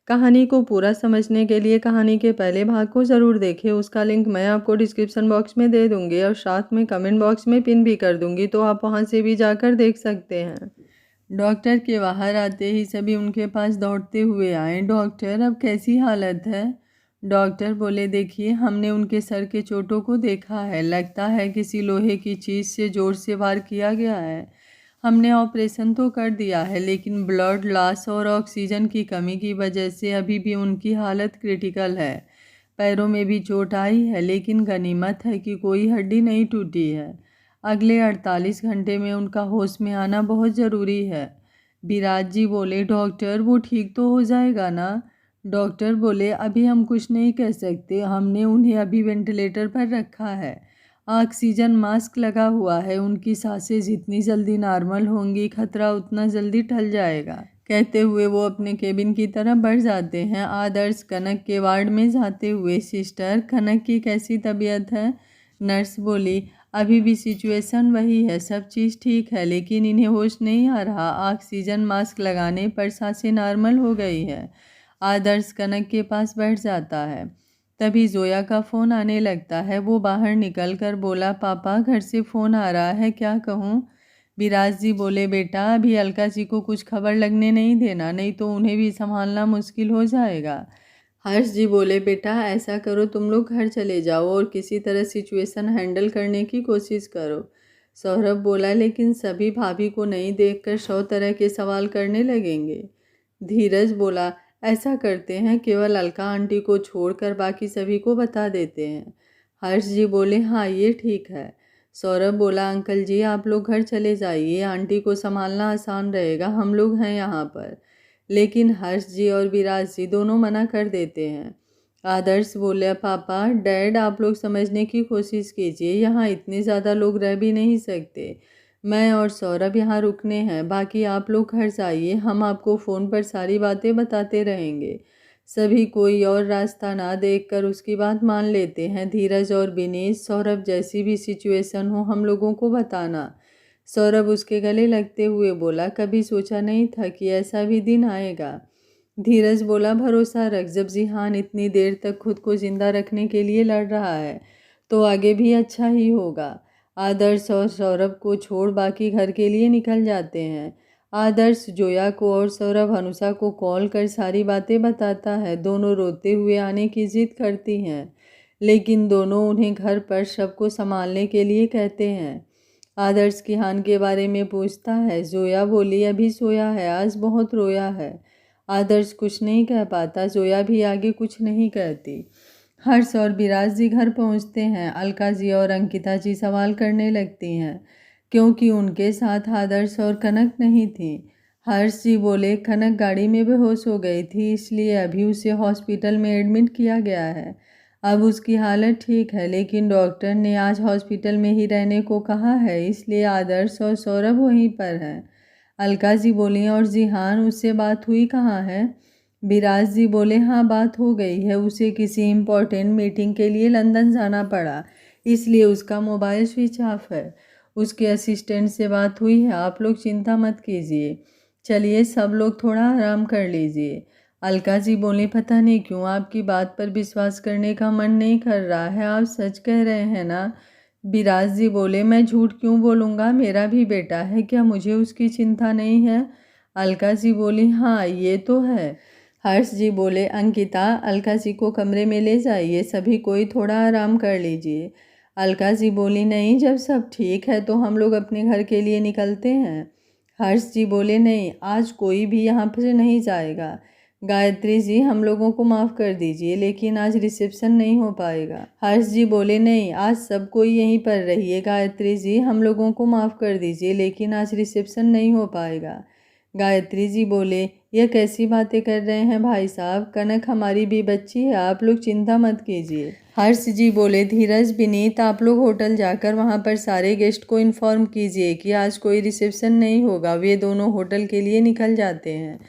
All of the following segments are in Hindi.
कहानी को पूरा समझने के लिए कहानी के पहले भाग को ज़रूर देखें। उसका लिंक मैं आपको डिस्क्रिप्शन बॉक्स में दे दूँगी और साथ में कमेंट बॉक्स में पिन भी कर दूँगी, तो आप वहाँ से भी जाकर देख सकते हैं। डॉक्टर के बाहर आते ही सभी उनके पास दौड़ते हुए आए। डॉक्टर, अब कैसी हालत है? डॉक्टर बोले, देखिए, हमने उनके सर के चोटों को देखा है। लगता है किसी लोहे की चीज़ से ज़ोर से वार किया गया है। हमने ऑपरेशन तो कर दिया है, लेकिन ब्लड लॉस और ऑक्सीजन की कमी की वजह से अभी भी उनकी हालत क्रिटिकल है। पैरों में भी चोट आई है, लेकिन गनीमत है कि कोई हड्डी नहीं टूटी है। अगले 48 घंटे में उनका होश में आना बहुत ज़रूरी है। विराज जी बोले, डॉक्टर, वो ठीक तो हो जाएगा ना? डॉक्टर बोले, अभी हम कुछ नहीं कह सकते। हमने उन्हें अभी वेंटिलेटर पर रखा है, ऑक्सीजन मास्क लगा हुआ है। उनकी सांसें जितनी जल्दी नॉर्मल होंगी, खतरा उतना जल्दी टल जाएगा। कहते हुए वो अपने केबिन की तरफ बढ़ जाते हैं। आदर्श कनक के वार्ड में जाते हुए, सिस्टर, कनक की कैसी तबीयत है? नर्स बोली, अभी भी सिचुएशन वही है, सब चीज़ ठीक है, लेकिन इन्हें होश नहीं आ रहा। ऑक्सीजन मास्क लगाने पर सांसें नॉर्मल हो गई है। आदर्श कनक के पास बैठ जाता है। तभी जोया का फ़ोन आने लगता है। वो बाहर निकल कर बोला, पापा, घर से फ़ोन आ रहा है, क्या कहूँ? विराज जी बोले, बेटा, अभी अलका जी को कुछ खबर लगने नहीं देना, नहीं तो उन्हें भी संभालना मुश्किल हो जाएगा। हर्ष जी बोले, बेटा, ऐसा करो, तुम लोग घर चले जाओ और किसी तरह सिचुएशन हैंडल करने की कोशिश करो। सौरभ बोला, लेकिन सभी भाभी को नहीं देखकर 100 तरह के सवाल करने लगेंगे। धीरज बोला, ऐसा करते हैं, केवल अलका आंटी को छोड़कर बाकी सभी को बता देते हैं। हर्ष जी बोले, हाँ, ये ठीक है। सौरभ बोला, अंकल जी, आप लोग घर चले जाइए, आंटी को संभालना आसान रहेगा, हम लोग हैं यहाँ पर। लेकिन हर्ष जी और विराज जी दोनों मना कर देते हैं। आदर्श बोले, पापा, डैड, आप लोग समझने की कोशिश कीजिए, यहाँ इतने ज़्यादा लोग रह भी नहीं सकते। मैं और सौरभ यहाँ रुकने हैं, बाकी आप लोग घर जाइए, हम आपको फ़ोन पर सारी बातें बताते रहेंगे। सभी कोई और रास्ता ना देखकर उसकी बात मान लेते हैं। धीरज और विनीत, सौरभ, जैसी भी सिचुएशन हो हम लोगों को बताना। सौरभ उसके गले लगते हुए बोला, कभी सोचा नहीं था कि ऐसा भी दिन आएगा। धीरज बोला, भरोसा रख, जब जिहान इतनी देर तक खुद को जिंदा रखने के लिए लड़ रहा है तो आगे भी अच्छा ही होगा। आदर्श और सौरभ को छोड़ बाकी घर के लिए निकल जाते हैं। आदर्श जोया को और सौरभ अनुषा को कॉल कर सारी बातें बताता है। दोनों रोते हुए आने की जिद करती हैं, लेकिन दोनों उन्हें घर पर सबको संभालने के लिए कहते हैं। आदर्श किहान के बारे में पूछता है। जोया बोली, अभी सोया है, आज बहुत रोया है। आदर्श कुछ नहीं कह पाता। जोया भी आगे कुछ नहीं कहती। हर्ष और विराज जी घर पहुंचते हैं। अलका जी और अंकिता जी सवाल करने लगती हैं, क्योंकि उनके साथ आदर्श और कनक नहीं थी। हर्ष जी बोले, कनक गाड़ी में बेहोश हो गई थी, इसलिए अभी उसे हॉस्पिटल में एडमिट किया गया है। अब उसकी हालत ठीक है, लेकिन डॉक्टर ने आज हॉस्पिटल में ही रहने को कहा है, इसलिए आदर्श और सौरभ वहीं पर हैं। अलका जी बोली, और जिहान, उससे बात हुई कहाँ है? विराज जी बोले, हाँ, बात हो गई है, उसे किसी इम्पोर्टेंट मीटिंग के लिए लंदन जाना पड़ा, इसलिए उसका मोबाइल स्विच ऑफ है। उसके असिस्टेंट से बात हुई है, आप लोग चिंता मत कीजिए। चलिए, सब लोग थोड़ा आराम कर लीजिए। अलका जी बोली, पता नहीं क्यों आपकी बात पर विश्वास करने का मन नहीं कर रहा है, आप सच कह रहे हैं ना? विराज जी बोले, मैं झूठ क्यों बोलूँगा, मेरा भी बेटा है, क्या मुझे उसकी चिंता नहीं है? अलका जी बोली, हाँ, ये तो है। हर्ष जी बोले, अंकिता, अलका जी को कमरे में ले जाइए, सभी कोई थोड़ा आराम कर लीजिए। अलका जी बोली, नहीं, जब सब ठीक है तो हम लोग अपने घर के लिए निकलते हैं। हर्ष जी बोले, नहीं, आज कोई भी यहाँ से नहीं जाएगा। गायत्री जी, हम लोगों को माफ़ कर दीजिए, लेकिन आज रिसेप्शन नहीं हो पाएगा। हर्ष जी बोले, नहीं, आज सब कोई यहीं पर रहिए। गायत्री जी, हम लोगों को माफ़ कर दीजिए, लेकिन आज रिसेप्शन नहीं हो पाएगा। गायत्री जी बोले, यह कैसी बातें कर रहे हैं भाई साहब, कनक हमारी भी बच्ची है, आप लोग चिंता मत कीजिए। हर्ष जी बोले, धीरज, विनीत, आप लोग होटल जाकर वहां पर सारे गेस्ट को इन्फॉर्म कीजिए कि आज कोई रिसेप्शन नहीं होगा। वे दोनों होटल के लिए निकल जाते हैं।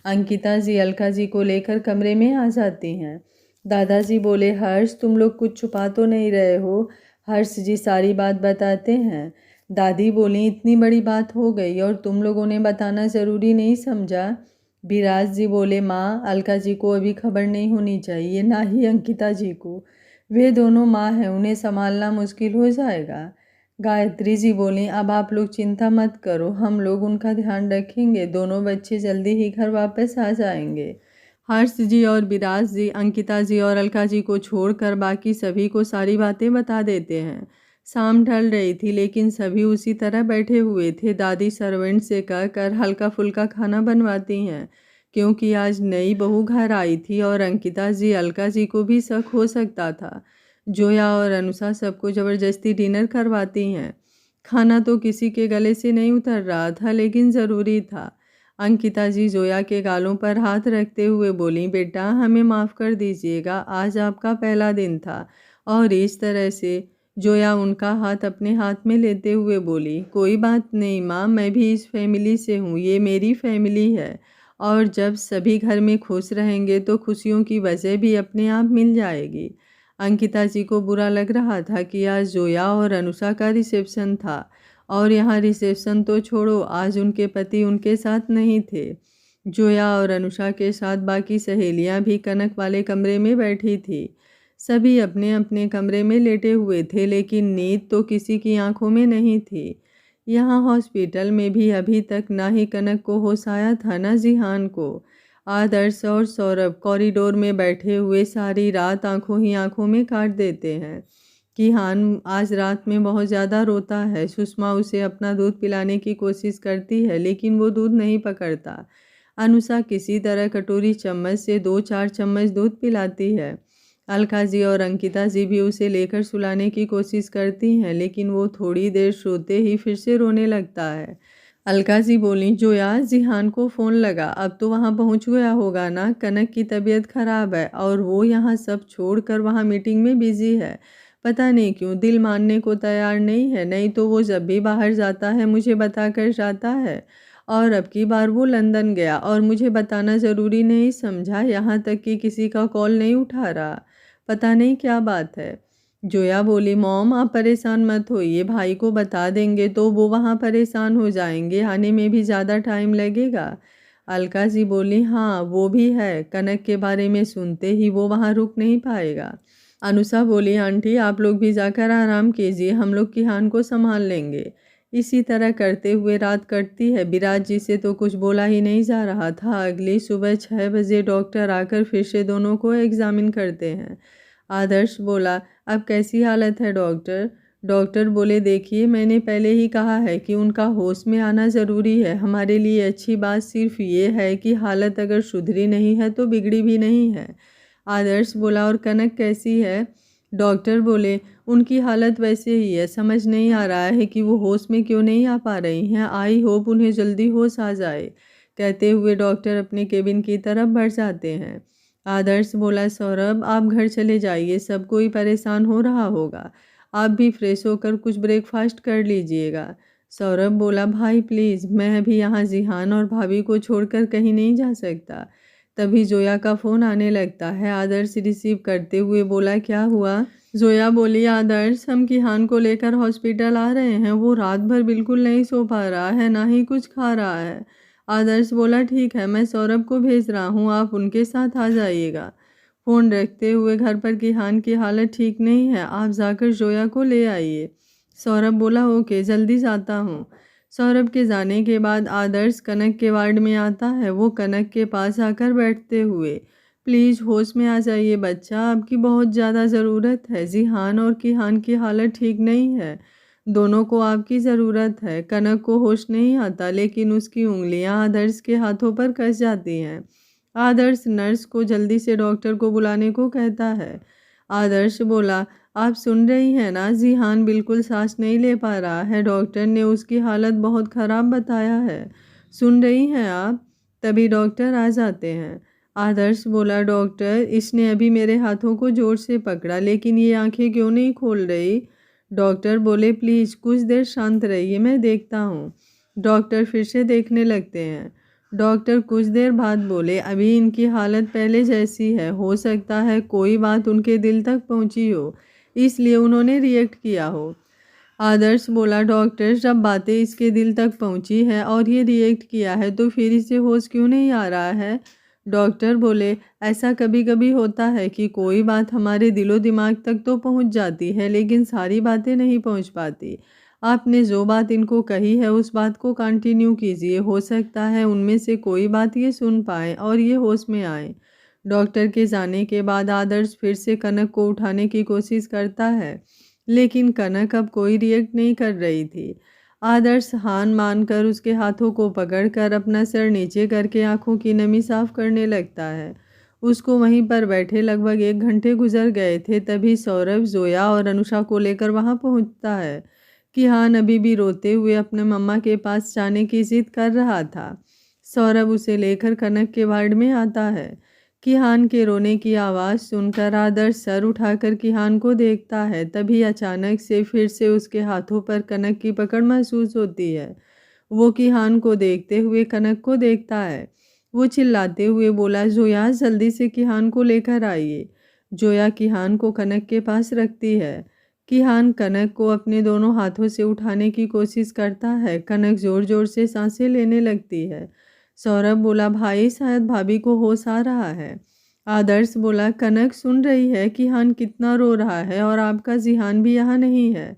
अंकिता जी अलका जी को लेकर कमरे में आ जाती हैं। दादाजी बोले, हर्ष, तुम लोग कुछ छुपा तो नहीं रहे हो? हर्ष जी सारी बात बताते हैं। दादी बोली, इतनी बड़ी बात हो गई और तुम लोगों ने बताना ज़रूरी नहीं समझा? विराज जी बोले, माँ अलका जी को अभी खबर नहीं होनी चाहिए, ना ही अंकिता जी को। वे दोनों माँ हैं, उन्हें संभालना मुश्किल हो जाएगा। गायत्री जी बोली, अब आप लोग चिंता मत करो, हम लोग उनका ध्यान रखेंगे, दोनों बच्चे जल्दी ही घर वापस आ जाएंगे। हर्ष जी और विराज जी अंकिता जी और अलका जी को छोड़कर बाकी सभी को सारी बातें बता देते हैं। शाम ढल रही थी लेकिन सभी उसी तरह बैठे हुए थे। दादी सर्वेंट से कहकर हल्का फुल्का खाना बनवाती हैं क्योंकि आज नई बहू घर आई थी और अंकिता जी अलका जी को भी शक हो सकता था। जोया और अनुषा सबको ज़बरदस्ती डिनर करवाती हैं। खाना तो किसी के गले से नहीं उतर रहा था लेकिन ज़रूरी था। अंकिता जी जोया के गालों पर हाथ रखते हुए बोली, बेटा हमें माफ़ कर दीजिएगा, आज आपका पहला दिन था। और इस तरह से जोया उनका हाथ अपने हाथ में लेते हुए बोली, कोई बात नहीं माँ, मैं भी इस फैमिली से हूँ, ये मेरी फैमिली है। और जब सभी घर में खुश रहेंगे तो खुशियों की वजह भी अपने आप मिल जाएगी। अंकिता जी को बुरा लग रहा था कि आज जोया और अनुषा का रिसेप्शन था और यहाँ रिसेप्शन तो छोड़ो, आज उनके पति उनके साथ नहीं थे। जोया और अनुषा के साथ बाकी सहेलियाँ भी कनक वाले कमरे में बैठी थी। सभी अपने अपने कमरे में लेटे हुए थे लेकिन नींद तो किसी की आंखों में नहीं थी। यहाँ हॉस्पिटल में भी अभी तक ना ही कनक को होश आया था ना जिहान को। आदर्श और सौरभ कॉरिडोर में बैठे हुए सारी रात आंखों ही आंखों में काट देते हैं। किहान आज रात में बहुत ज़्यादा रोता है। सुषमा उसे अपना दूध पिलाने की कोशिश करती है लेकिन वो दूध नहीं पकड़ता। अनुषा किसी तरह कटोरी चम्मच से 2-4 चम्मच दूध पिलाती है। अलका जी और अंकिता जी भी उसे लेकर सुलाने की कोशिश करती हैं लेकिन वो थोड़ी देर सोते ही फिर से रोने लगता है। अलका जी बोली, जोया जिहान को फ़ोन लगा, अब तो वहाँ पहुँच गया होगा ना। कनक की तबीयत खराब है और वो यहाँ सब छोड़कर वहाँ मीटिंग में बिजी है। पता नहीं क्यों दिल मानने को तैयार नहीं है, नहीं तो वो जब भी बाहर जाता है मुझे बताकर जाता है। और अब की बार वो लंदन गया और मुझे बताना ज़रूरी नहीं समझा, यहाँ तक कि किसी का कॉल नहीं उठा रहा। पता नहीं क्या बात है। जोया बोली, मॉम आप परेशान मत होइए, भाई को बता देंगे तो वो वहाँ परेशान हो जाएंगे, आने में भी ज़्यादा टाइम लगेगा। अलका जी बोली, हाँ वो भी है, कनक के बारे में सुनते ही वो वहाँ रुक नहीं पाएगा। अनुषा बोली, आंटी आप लोग भी जाकर आराम कीजिए, हम लोग किहान को संभाल लेंगे। इसी तरह करते हुए रात कटती है। विराज जी से तो कुछ बोला ही नहीं जा रहा था। अगली सुबह 6 बजे डॉक्टर आकर फिर से दोनों को एग्जामिन करते हैं। आदर्श बोला, अब कैसी हालत है डॉक्टर? डॉक्टर बोले, देखिए मैंने पहले ही कहा है कि उनका होश में आना ज़रूरी है। हमारे लिए अच्छी बात सिर्फ ये है कि हालत अगर सुधरी नहीं है तो बिगड़ी भी नहीं है। आदर्श बोला, और कनक कैसी है? डॉक्टर बोले, उनकी हालत वैसे ही है, समझ नहीं आ रहा है कि वो होश में क्यों नहीं आ पा रही हैं। आई होप उन्हें जल्दी होश आ जाए। कहते हुए डॉक्टर अपने केबिन की तरफ बढ़ जाते हैं। आदर्श बोला, सौरभ आप घर चले जाइए, सब कोई परेशान हो रहा होगा, आप भी फ्रेश होकर कुछ ब्रेकफास्ट कर लीजिएगा। सौरभ बोला, भाई प्लीज़, मैं अभी यहाँ जिहान और भाभी को छोड़कर कहीं नहीं जा सकता। तभी जोया का फ़ोन आने लगता है। आदर्श रिसीव करते हुए बोला, क्या हुआ? जोया बोली, आदर्श हम किहान को लेकर हॉस्पिटल आ रहे हैं, वो रात भर बिल्कुल नहीं सो पा रहा है, ना ही कुछ खा रहा है। आदर्श बोला, ठीक है मैं सौरभ को भेज रहा हूँ, आप उनके साथ आ जाइएगा। फ़ोन रखते हुए, घर पर किहान की हालत ठीक नहीं है, आप जाकर जोया को ले आइए। सौरभ बोला, ओके जल्दी जाता हूँ। सौरभ के जाने के बाद आदर्श कनक के वार्ड में आता है। वो कनक के पास आकर बैठते हुए, प्लीज़ होश में आ जाइए बच्चा, आपकी बहुत ज़्यादा ज़रूरत है। जिहान और किहान की हालत ठीक नहीं है, दोनों को आपकी ज़रूरत है। कनक को होश नहीं आता लेकिन उसकी उंगलियां आदर्श के हाथों पर कस जाती हैं। आदर्श नर्स को जल्दी से डॉक्टर को बुलाने को कहता है। आदर्श बोला, आप सुन रही हैं ना, जिहान बिल्कुल सांस नहीं ले पा रहा है, डॉक्टर ने उसकी हालत बहुत ख़राब बताया है। सुन रही हैं आप? तभी डॉक्टर आ जाते हैं। आदर्श बोला, डॉक्टर इसने अभी मेरे हाथों को ज़ोर से पकड़ा लेकिन ये आंखें क्यों नहीं खोल रही? डॉक्टर बोले, प्लीज़ कुछ देर शांत रहिए, मैं देखता हूँ। डॉक्टर फिर से देखने लगते हैं। डॉक्टर कुछ देर बाद बोले, अभी इनकी हालत पहले जैसी है, हो सकता है कोई बात उनके दिल तक पहुँची हो, इसलिए उन्होंने रिएक्ट किया हो। आदर्श बोला, डॉक्टर जब बातें इसके दिल तक पहुंची है और ये रिएक्ट किया है तो फिर इसे होश क्यों नहीं आ रहा है? डॉक्टर बोले, ऐसा कभी कभी होता है कि कोई बात हमारे दिलो दिमाग तक तो पहुंच जाती है लेकिन सारी बातें नहीं पहुंच पाती। आपने जो बात इनको कही है उस बात को कंटिन्यू कीजिए, हो सकता है उनमें से कोई बात ये सुन पाए और ये होश में आए। डॉक्टर के जाने के बाद आदर्श फिर से कनक को उठाने की कोशिश करता है लेकिन कनक अब कोई रिएक्ट नहीं कर रही थी। आदर्श हान मानकर उसके हाथों को पकड़कर अपना सर नीचे करके आंखों की नमी साफ करने लगता है। उसको वहीं पर बैठे लगभग 1 घंटे गुजर गए थे, तभी सौरभ, जोया और अनुषा को लेकर वहां पहुंचता है। किहान अभी भी रोते हुए अपने मम्मा के पास जाने की जिद कर रहा था। सौरभ उसे लेकर कनक के वार्ड में आता है। किहान के रोने की आवाज़ सुनकर आदर्श सर उठाकर किहान को देखता है, तभी अचानक से फिर से उसके हाथों पर कनक की पकड़ महसूस होती है। वो किहान को देखते हुए कनक को देखता है। वो चिल्लाते हुए बोला, जोया जल्दी से किहान को लेकर आइए। जोया किहान को कनक के पास रखती है। किहान कनक को अपने दोनों हाथों से उठाने की कोशिश करता है। कनक जोर जोर से सांसें लेने लगती है। सौरभ बोला, भाई शायद भाभी को होश आ रहा है। आदर्श बोला, कनक सुन रही है किहान कितना रो रहा है और आपका जिहान भी यहाँ नहीं है।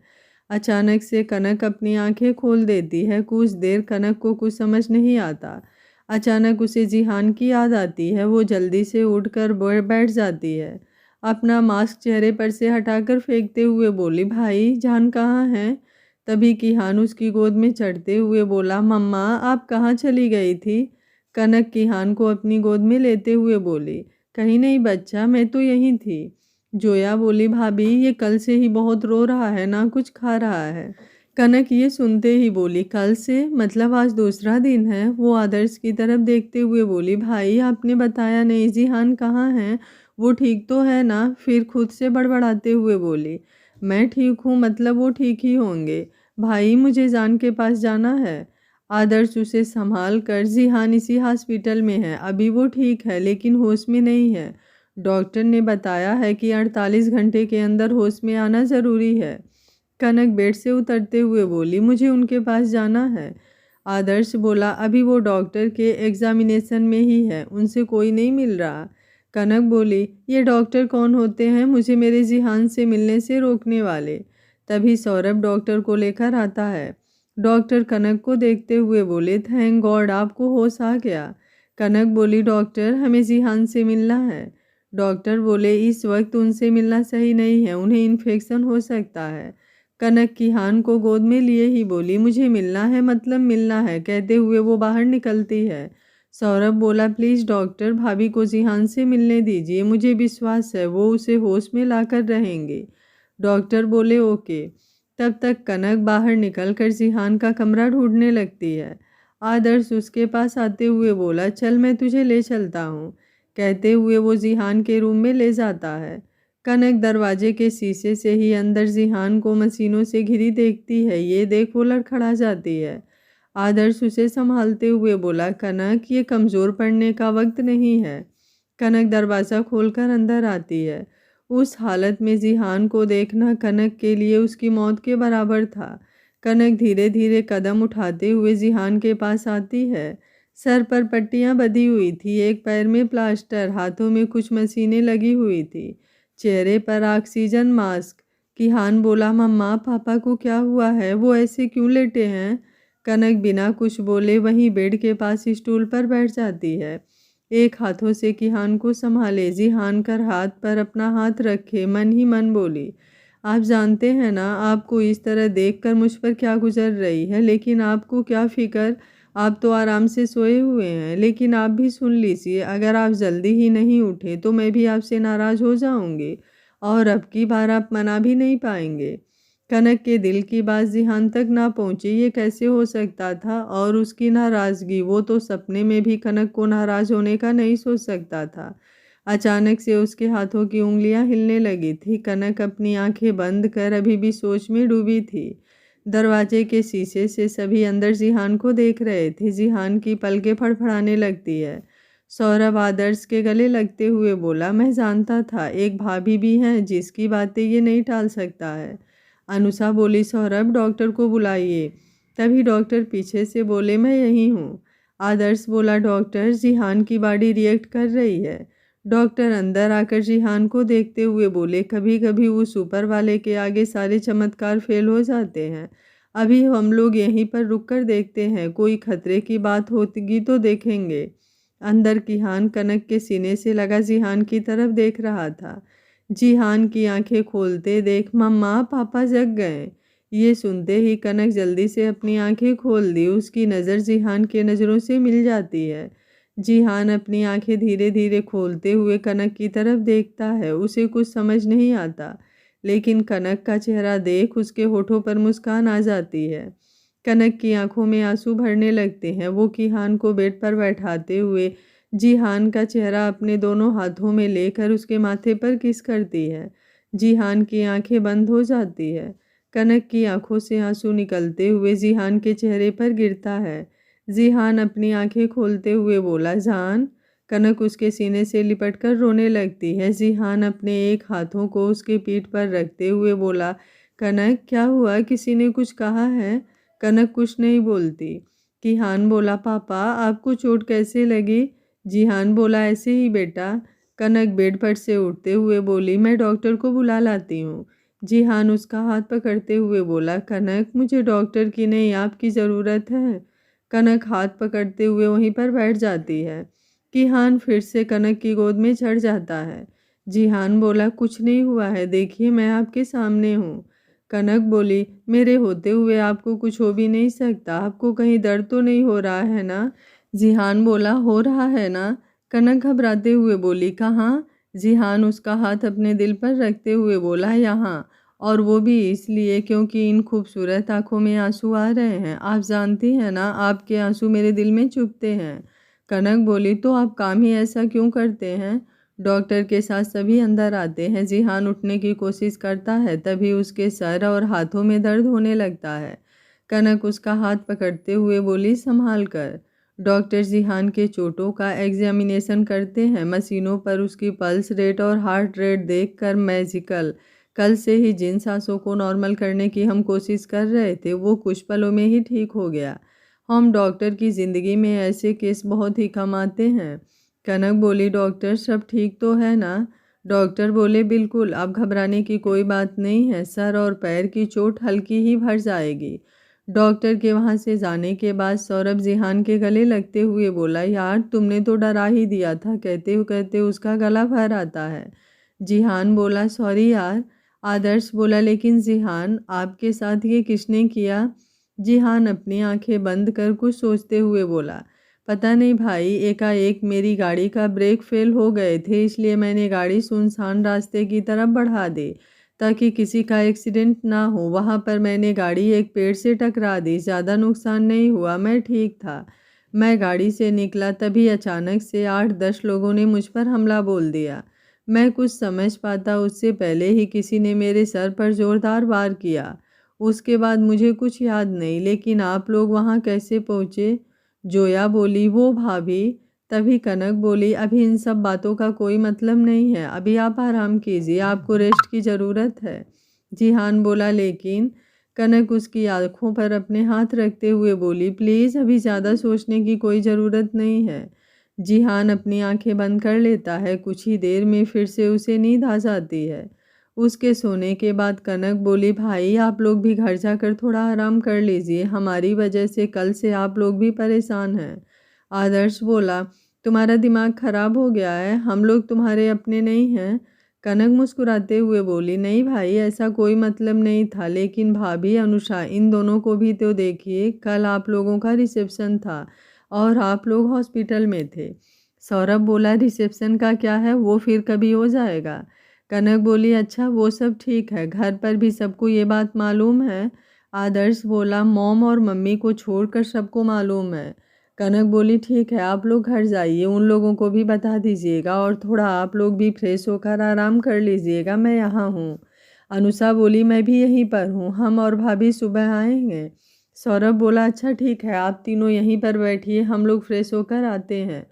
अचानक से कनक अपनी आंखें खोल देती है। कुछ देर कनक को कुछ समझ नहीं आता। अचानक उसे जिहान की याद आती है। वो जल्दी से उठकर बैठ जाती है। अपना मास्क चेहरे पर से हटाकर फेंकते हुए बोली, भाई जान कहाँ है? तभी किहान उसकी गोद में चढ़ते हुए बोला, मम्मा आप कहाँ चली गई थी? कनक किहान को अपनी गोद में लेते हुए बोली, कहीं नहीं बच्चा, मैं तो यहीं थी। जोया बोली, भाभी ये कल से ही बहुत रो रहा है, ना कुछ खा रहा है। कनक ये सुनते ही बोली, कल से मतलब आज दूसरा दिन है। वो आदर्श की तरफ देखते हुए बोली, भाई आपने बताया नहीं जिहान कहाँ है, वो ठीक तो है ना? फिर खुद से बड़बड़ाते हुए बोली, मैं ठीक हूँ मतलब वो ठीक ही होंगे। भाई मुझे जान के पास जाना है। आदर्श उसे संभाल कर, जिहान इसी हॉस्पिटल में है, अभी वो ठीक है लेकिन होश में नहीं है। डॉक्टर ने बताया है कि 48 घंटे के अंदर होश में आना ज़रूरी है। कनक बेड से उतरते हुए बोली, मुझे उनके पास जाना है। आदर्श बोला, अभी वो डॉक्टर के एग्जामिनेशन में ही है, उनसे कोई नहीं मिल रहा। कनक बोली, ये डॉक्टर कौन होते हैं मुझे मेरे जिहान से मिलने से रोकने वाले? तभी सौरभ डॉक्टर को लेकर आता है। डॉक्टर कनक को देखते हुए बोले, थैंक गॉड आपको होश आ गया। कनक बोली, डॉक्टर हमें जिहान से मिलना है। डॉक्टर बोले, इस वक्त उनसे मिलना सही नहीं है, उन्हें इन्फेक्शन हो सकता है। कनक किहान को गोद में लिए ही बोली, मुझे मिलना है मतलब मिलना है। कहते हुए वो बाहर निकलती है। सौरभ बोला, प्लीज़ डॉक्टर भाभी को जिहान से मिलने दीजिए, मुझे विश्वास है वो उसे होश में लाकर रहेंगे। डॉक्टर बोले, ओके। तब तक कनक बाहर निकलकर जिहान का कमरा ढूंढने लगती है। आदर्श उसके पास आते हुए बोला, चल मैं तुझे ले चलता हूँ। कहते हुए वो जिहान के रूम में ले जाता है। कनक दरवाजे के शीशे से ही अंदर जिहान को मशीनों से घिरी देखती है। ये देख वो लड़खड़ा जाती है। आदर्श उसे संभालते हुए बोला, कनक ये कमज़ोर पड़ने का वक्त नहीं है। कनक दरवाज़ा खोलकर अंदर आती है। उस हालत में जिहान को देखना कनक के लिए उसकी मौत के बराबर था। कनक धीरे धीरे कदम उठाते हुए जिहान के पास आती है। सर पर पट्टियां बंधी हुई थी, एक पैर में प्लास्टर, हाथों में कुछ मशीनें लगी हुई थी, चेहरे पर ऑक्सीजन मास्क। किहान बोला, मम्मा पापा को क्या हुआ है, वो ऐसे क्यों लेटे हैं? कनक बिना कुछ बोले वहीं बेड के पास स्टूल पर बैठ जाती है। एक हाथों से किहान को संभाले, जिहान कर हाथ पर अपना हाथ रखे मन ही मन बोली, आप जानते हैं ना आपको इस तरह देखकर मुझ पर क्या गुजर रही है, लेकिन आपको क्या फिक्र, आप तो आराम से सोए हुए हैं। लेकिन आप भी सुन लीजिए, अगर आप जल्दी ही नहीं उठे तो मैं भी आपसे नाराज़ हो जाऊंगी और अब की बार आप मना भी नहीं पाएंगे। कनक के दिल की बात जिहान तक ना पहुंची, ये कैसे हो सकता था? और उसकी नाराज़गी, वो तो सपने में भी कनक को नाराज़ होने का नहीं सोच सकता था। अचानक से उसके हाथों की उंगलियां हिलने लगी थी। कनक अपनी आंखें बंद कर अभी भी सोच में डूबी थी। दरवाजे के शीशे से सभी अंदर जिहान को देख रहे थे। जिहान की पलकें फड़फड़ाने लगती है। सौरभ आदर्श के गले लगते हुए बोला, मैं जानता था एक भाभी भी हैं जिसकी बातें ये नहीं टाल सकता है। अनुषा बोली, सौरभ डॉक्टर को बुलाइए। तभी डॉक्टर पीछे से बोले, मैं यहीं हूँ। आदर्श बोला, डॉक्टर जिहान की बॉडी रिएक्ट कर रही है। डॉक्टर अंदर आकर जिहान को देखते हुए बोले, कभी कभी उस ऊपर वाले के आगे सारे चमत्कार फेल हो जाते हैं। अभी हम लोग यहीं पर रुक कर देखते हैं, कोई खतरे की बात होगी तो देखेंगे। अंदर जिहान कनक के सीने से लगा जिहान की तरफ देख रहा था। जिहान की आंखें खोलते देख मम्मा पापा जग गए। ये सुनते ही कनक जल्दी से अपनी आंखें खोल दी। उसकी नज़र जिहान के नज़रों से मिल जाती है। जिहान अपनी आंखें धीरे धीरे खोलते हुए कनक की तरफ देखता है। उसे कुछ समझ नहीं आता, लेकिन कनक का चेहरा देख उसके होठों पर मुस्कान आ जाती है। कनक की आंखों में आंसू भरने लगते हैं। वो जिहान को बेड पर बैठाते हुए जिहान का चेहरा अपने दोनों हाथों में लेकर उसके माथे पर किस करती है। जिहान की आंखें बंद हो जाती है। कनक की आंखों से आंसू निकलते हुए जिहान के चेहरे पर गिरता है। जिहान अपनी आंखें खोलते हुए बोला, जान। कनक उसके सीने से लिपटकर रोने लगती है। जिहान अपने एक हाथों को उसके पीठ पर रखते हुए बोला, कनक क्या हुआ, किसी ने कुछ कहा है? कनक कुछ नहीं बोलती। जिहान बोला, पापा आपको चोट कैसे लगी? जिहान बोला, ऐसे ही बेटा। कनक बेड पर से उठते हुए बोली, मैं डॉक्टर को बुला लाती हूँ। जिहान उसका हाथ पकड़ते हुए बोला, कनक मुझे डॉक्टर की नहीं आपकी ज़रूरत है। कनक हाथ पकड़ते हुए वहीं पर बैठ जाती है। जिहान फिर से कनक की गोद में चढ़ जाता है। जिहान बोला, कुछ नहीं हुआ है, देखिए मैं आपके सामने हूँ। कनक बोली, मेरे होते हुए आपको कुछ हो भी नहीं सकता, आपको कहीं दर्द तो नहीं हो रहा है ना? जिहान बोला, हो रहा है ना। कनक घबराते हुए बोली, कहाँ? जिहान उसका हाथ अपने दिल पर रखते हुए बोला, यहाँ। और वो भी इसलिए क्योंकि इन खूबसूरत आंखों में आंसू आ रहे हैं। आप जानती हैं ना, आपके आंसू मेरे दिल में चुभते हैं। कनक बोली, तो आप काम ही ऐसा क्यों करते हैं? डॉक्टर के साथ सभी अंदर आते हैं। जिहान उठने की कोशिश करता है, तभी उसके सर और हाथों में दर्द होने लगता है। कनक उसका हाथ पकड़ते हुए बोली, संभाल कर। डॉक्टर जिहान के चोटों का एग्जामिनेशन करते हैं। मशीनों पर उसकी पल्स रेट और हार्ट रेट देखकर मैजिकल, कल से ही जिन सांसों को नॉर्मल करने की हम कोशिश कर रहे थे वो कुछ पलों में ही ठीक हो गया। हम डॉक्टर की ज़िंदगी में ऐसे केस बहुत ही कम आते हैं। कनक बोली, डॉक्टर सब ठीक तो है ना? डॉक्टर बोले, बिल्कुल, अब घबराने की कोई बात नहीं है, सर और पैर की चोट हल्की ही भर जाएगी। डॉक्टर के वहाँ से जाने के बाद सौरभ जिहान के गले लगते हुए बोला, यार तुमने तो डरा ही दिया था। कहते उसका गला भर आता है। जिहान बोला, सॉरी यार। आदर्श बोला, लेकिन जिहान आपके साथ ये किसने किया? जिहान अपनी आंखें बंद कर कुछ सोचते हुए बोला, पता नहीं भाई, एकाएक मेरी गाड़ी का ब्रेक फेल हो गए थे, इसलिए मैंने गाड़ी सुनसान रास्ते की तरफ बढ़ा दी ताकि किसी का एक्सीडेंट ना हो। वहाँ पर मैंने गाड़ी एक पेड़ से टकरा दी, ज़्यादा नुकसान नहीं हुआ, मैं ठीक था। मैं गाड़ी से निकला तभी अचानक से 8-10 लोगों ने मुझ पर हमला बोल दिया। मैं कुछ समझ पाता उससे पहले ही किसी ने मेरे सर पर ज़ोरदार वार किया। उसके बाद मुझे कुछ याद नहीं, लेकिन आप लोग वहाँ कैसे पहुँचे? जोया बोली, वो भाभी। तभी कनक बोली, अभी इन सब बातों का कोई मतलब नहीं है, अभी आप आराम कीजिए, आपको रेस्ट की ज़रूरत है। जिहान बोला, लेकिन कनक उसकी आंखों पर अपने हाथ रखते हुए बोली, प्लीज़ अभी ज़्यादा सोचने की कोई ज़रूरत नहीं है। जिहान अपनी आंखें बंद कर लेता है। कुछ ही देर में फिर से उसे नींद आ जाती है। उसके सोने के बाद कनक बोली, भाई आप लोग भी घर जाकर थोड़ा आराम कर लीजिए, हमारी वजह से कल से आप लोग भी परेशान हैं। आदर्श बोला, तुम्हारा दिमाग खराब हो गया है, हम लोग तुम्हारे अपने नहीं हैं। कनक मुस्कुराते हुए बोली, नहीं भाई ऐसा कोई मतलब नहीं था, लेकिन भाभी अनुषा इन दोनों को भी तो देखिए, कल आप लोगों का रिसेप्शन था और आप लोग हॉस्पिटल में थे। सौरभ बोला, रिसेप्शन का क्या है, वो फिर कभी हो जाएगा। कनक बोली, अच्छा वो सब ठीक है, घर पर भी सबको ये बात मालूम है? आदर्श बोला, मॉम और मम्मी को छोड़कर सबको मालूम है। कनक बोली, ठीक है, आप लोग घर जाइए, उन लोगों को भी बता दीजिएगा और थोड़ा आप लोग भी फ्रेश होकर आराम कर लीजिएगा, मैं यहाँ हूँ। अनुषा बोली, मैं भी यहीं पर हूँ, हम और भाभी सुबह आएंगे। सौरभ बोला, अच्छा ठीक है, आप तीनों यहीं पर बैठिए, हम लोग फ्रेश होकर आते हैं।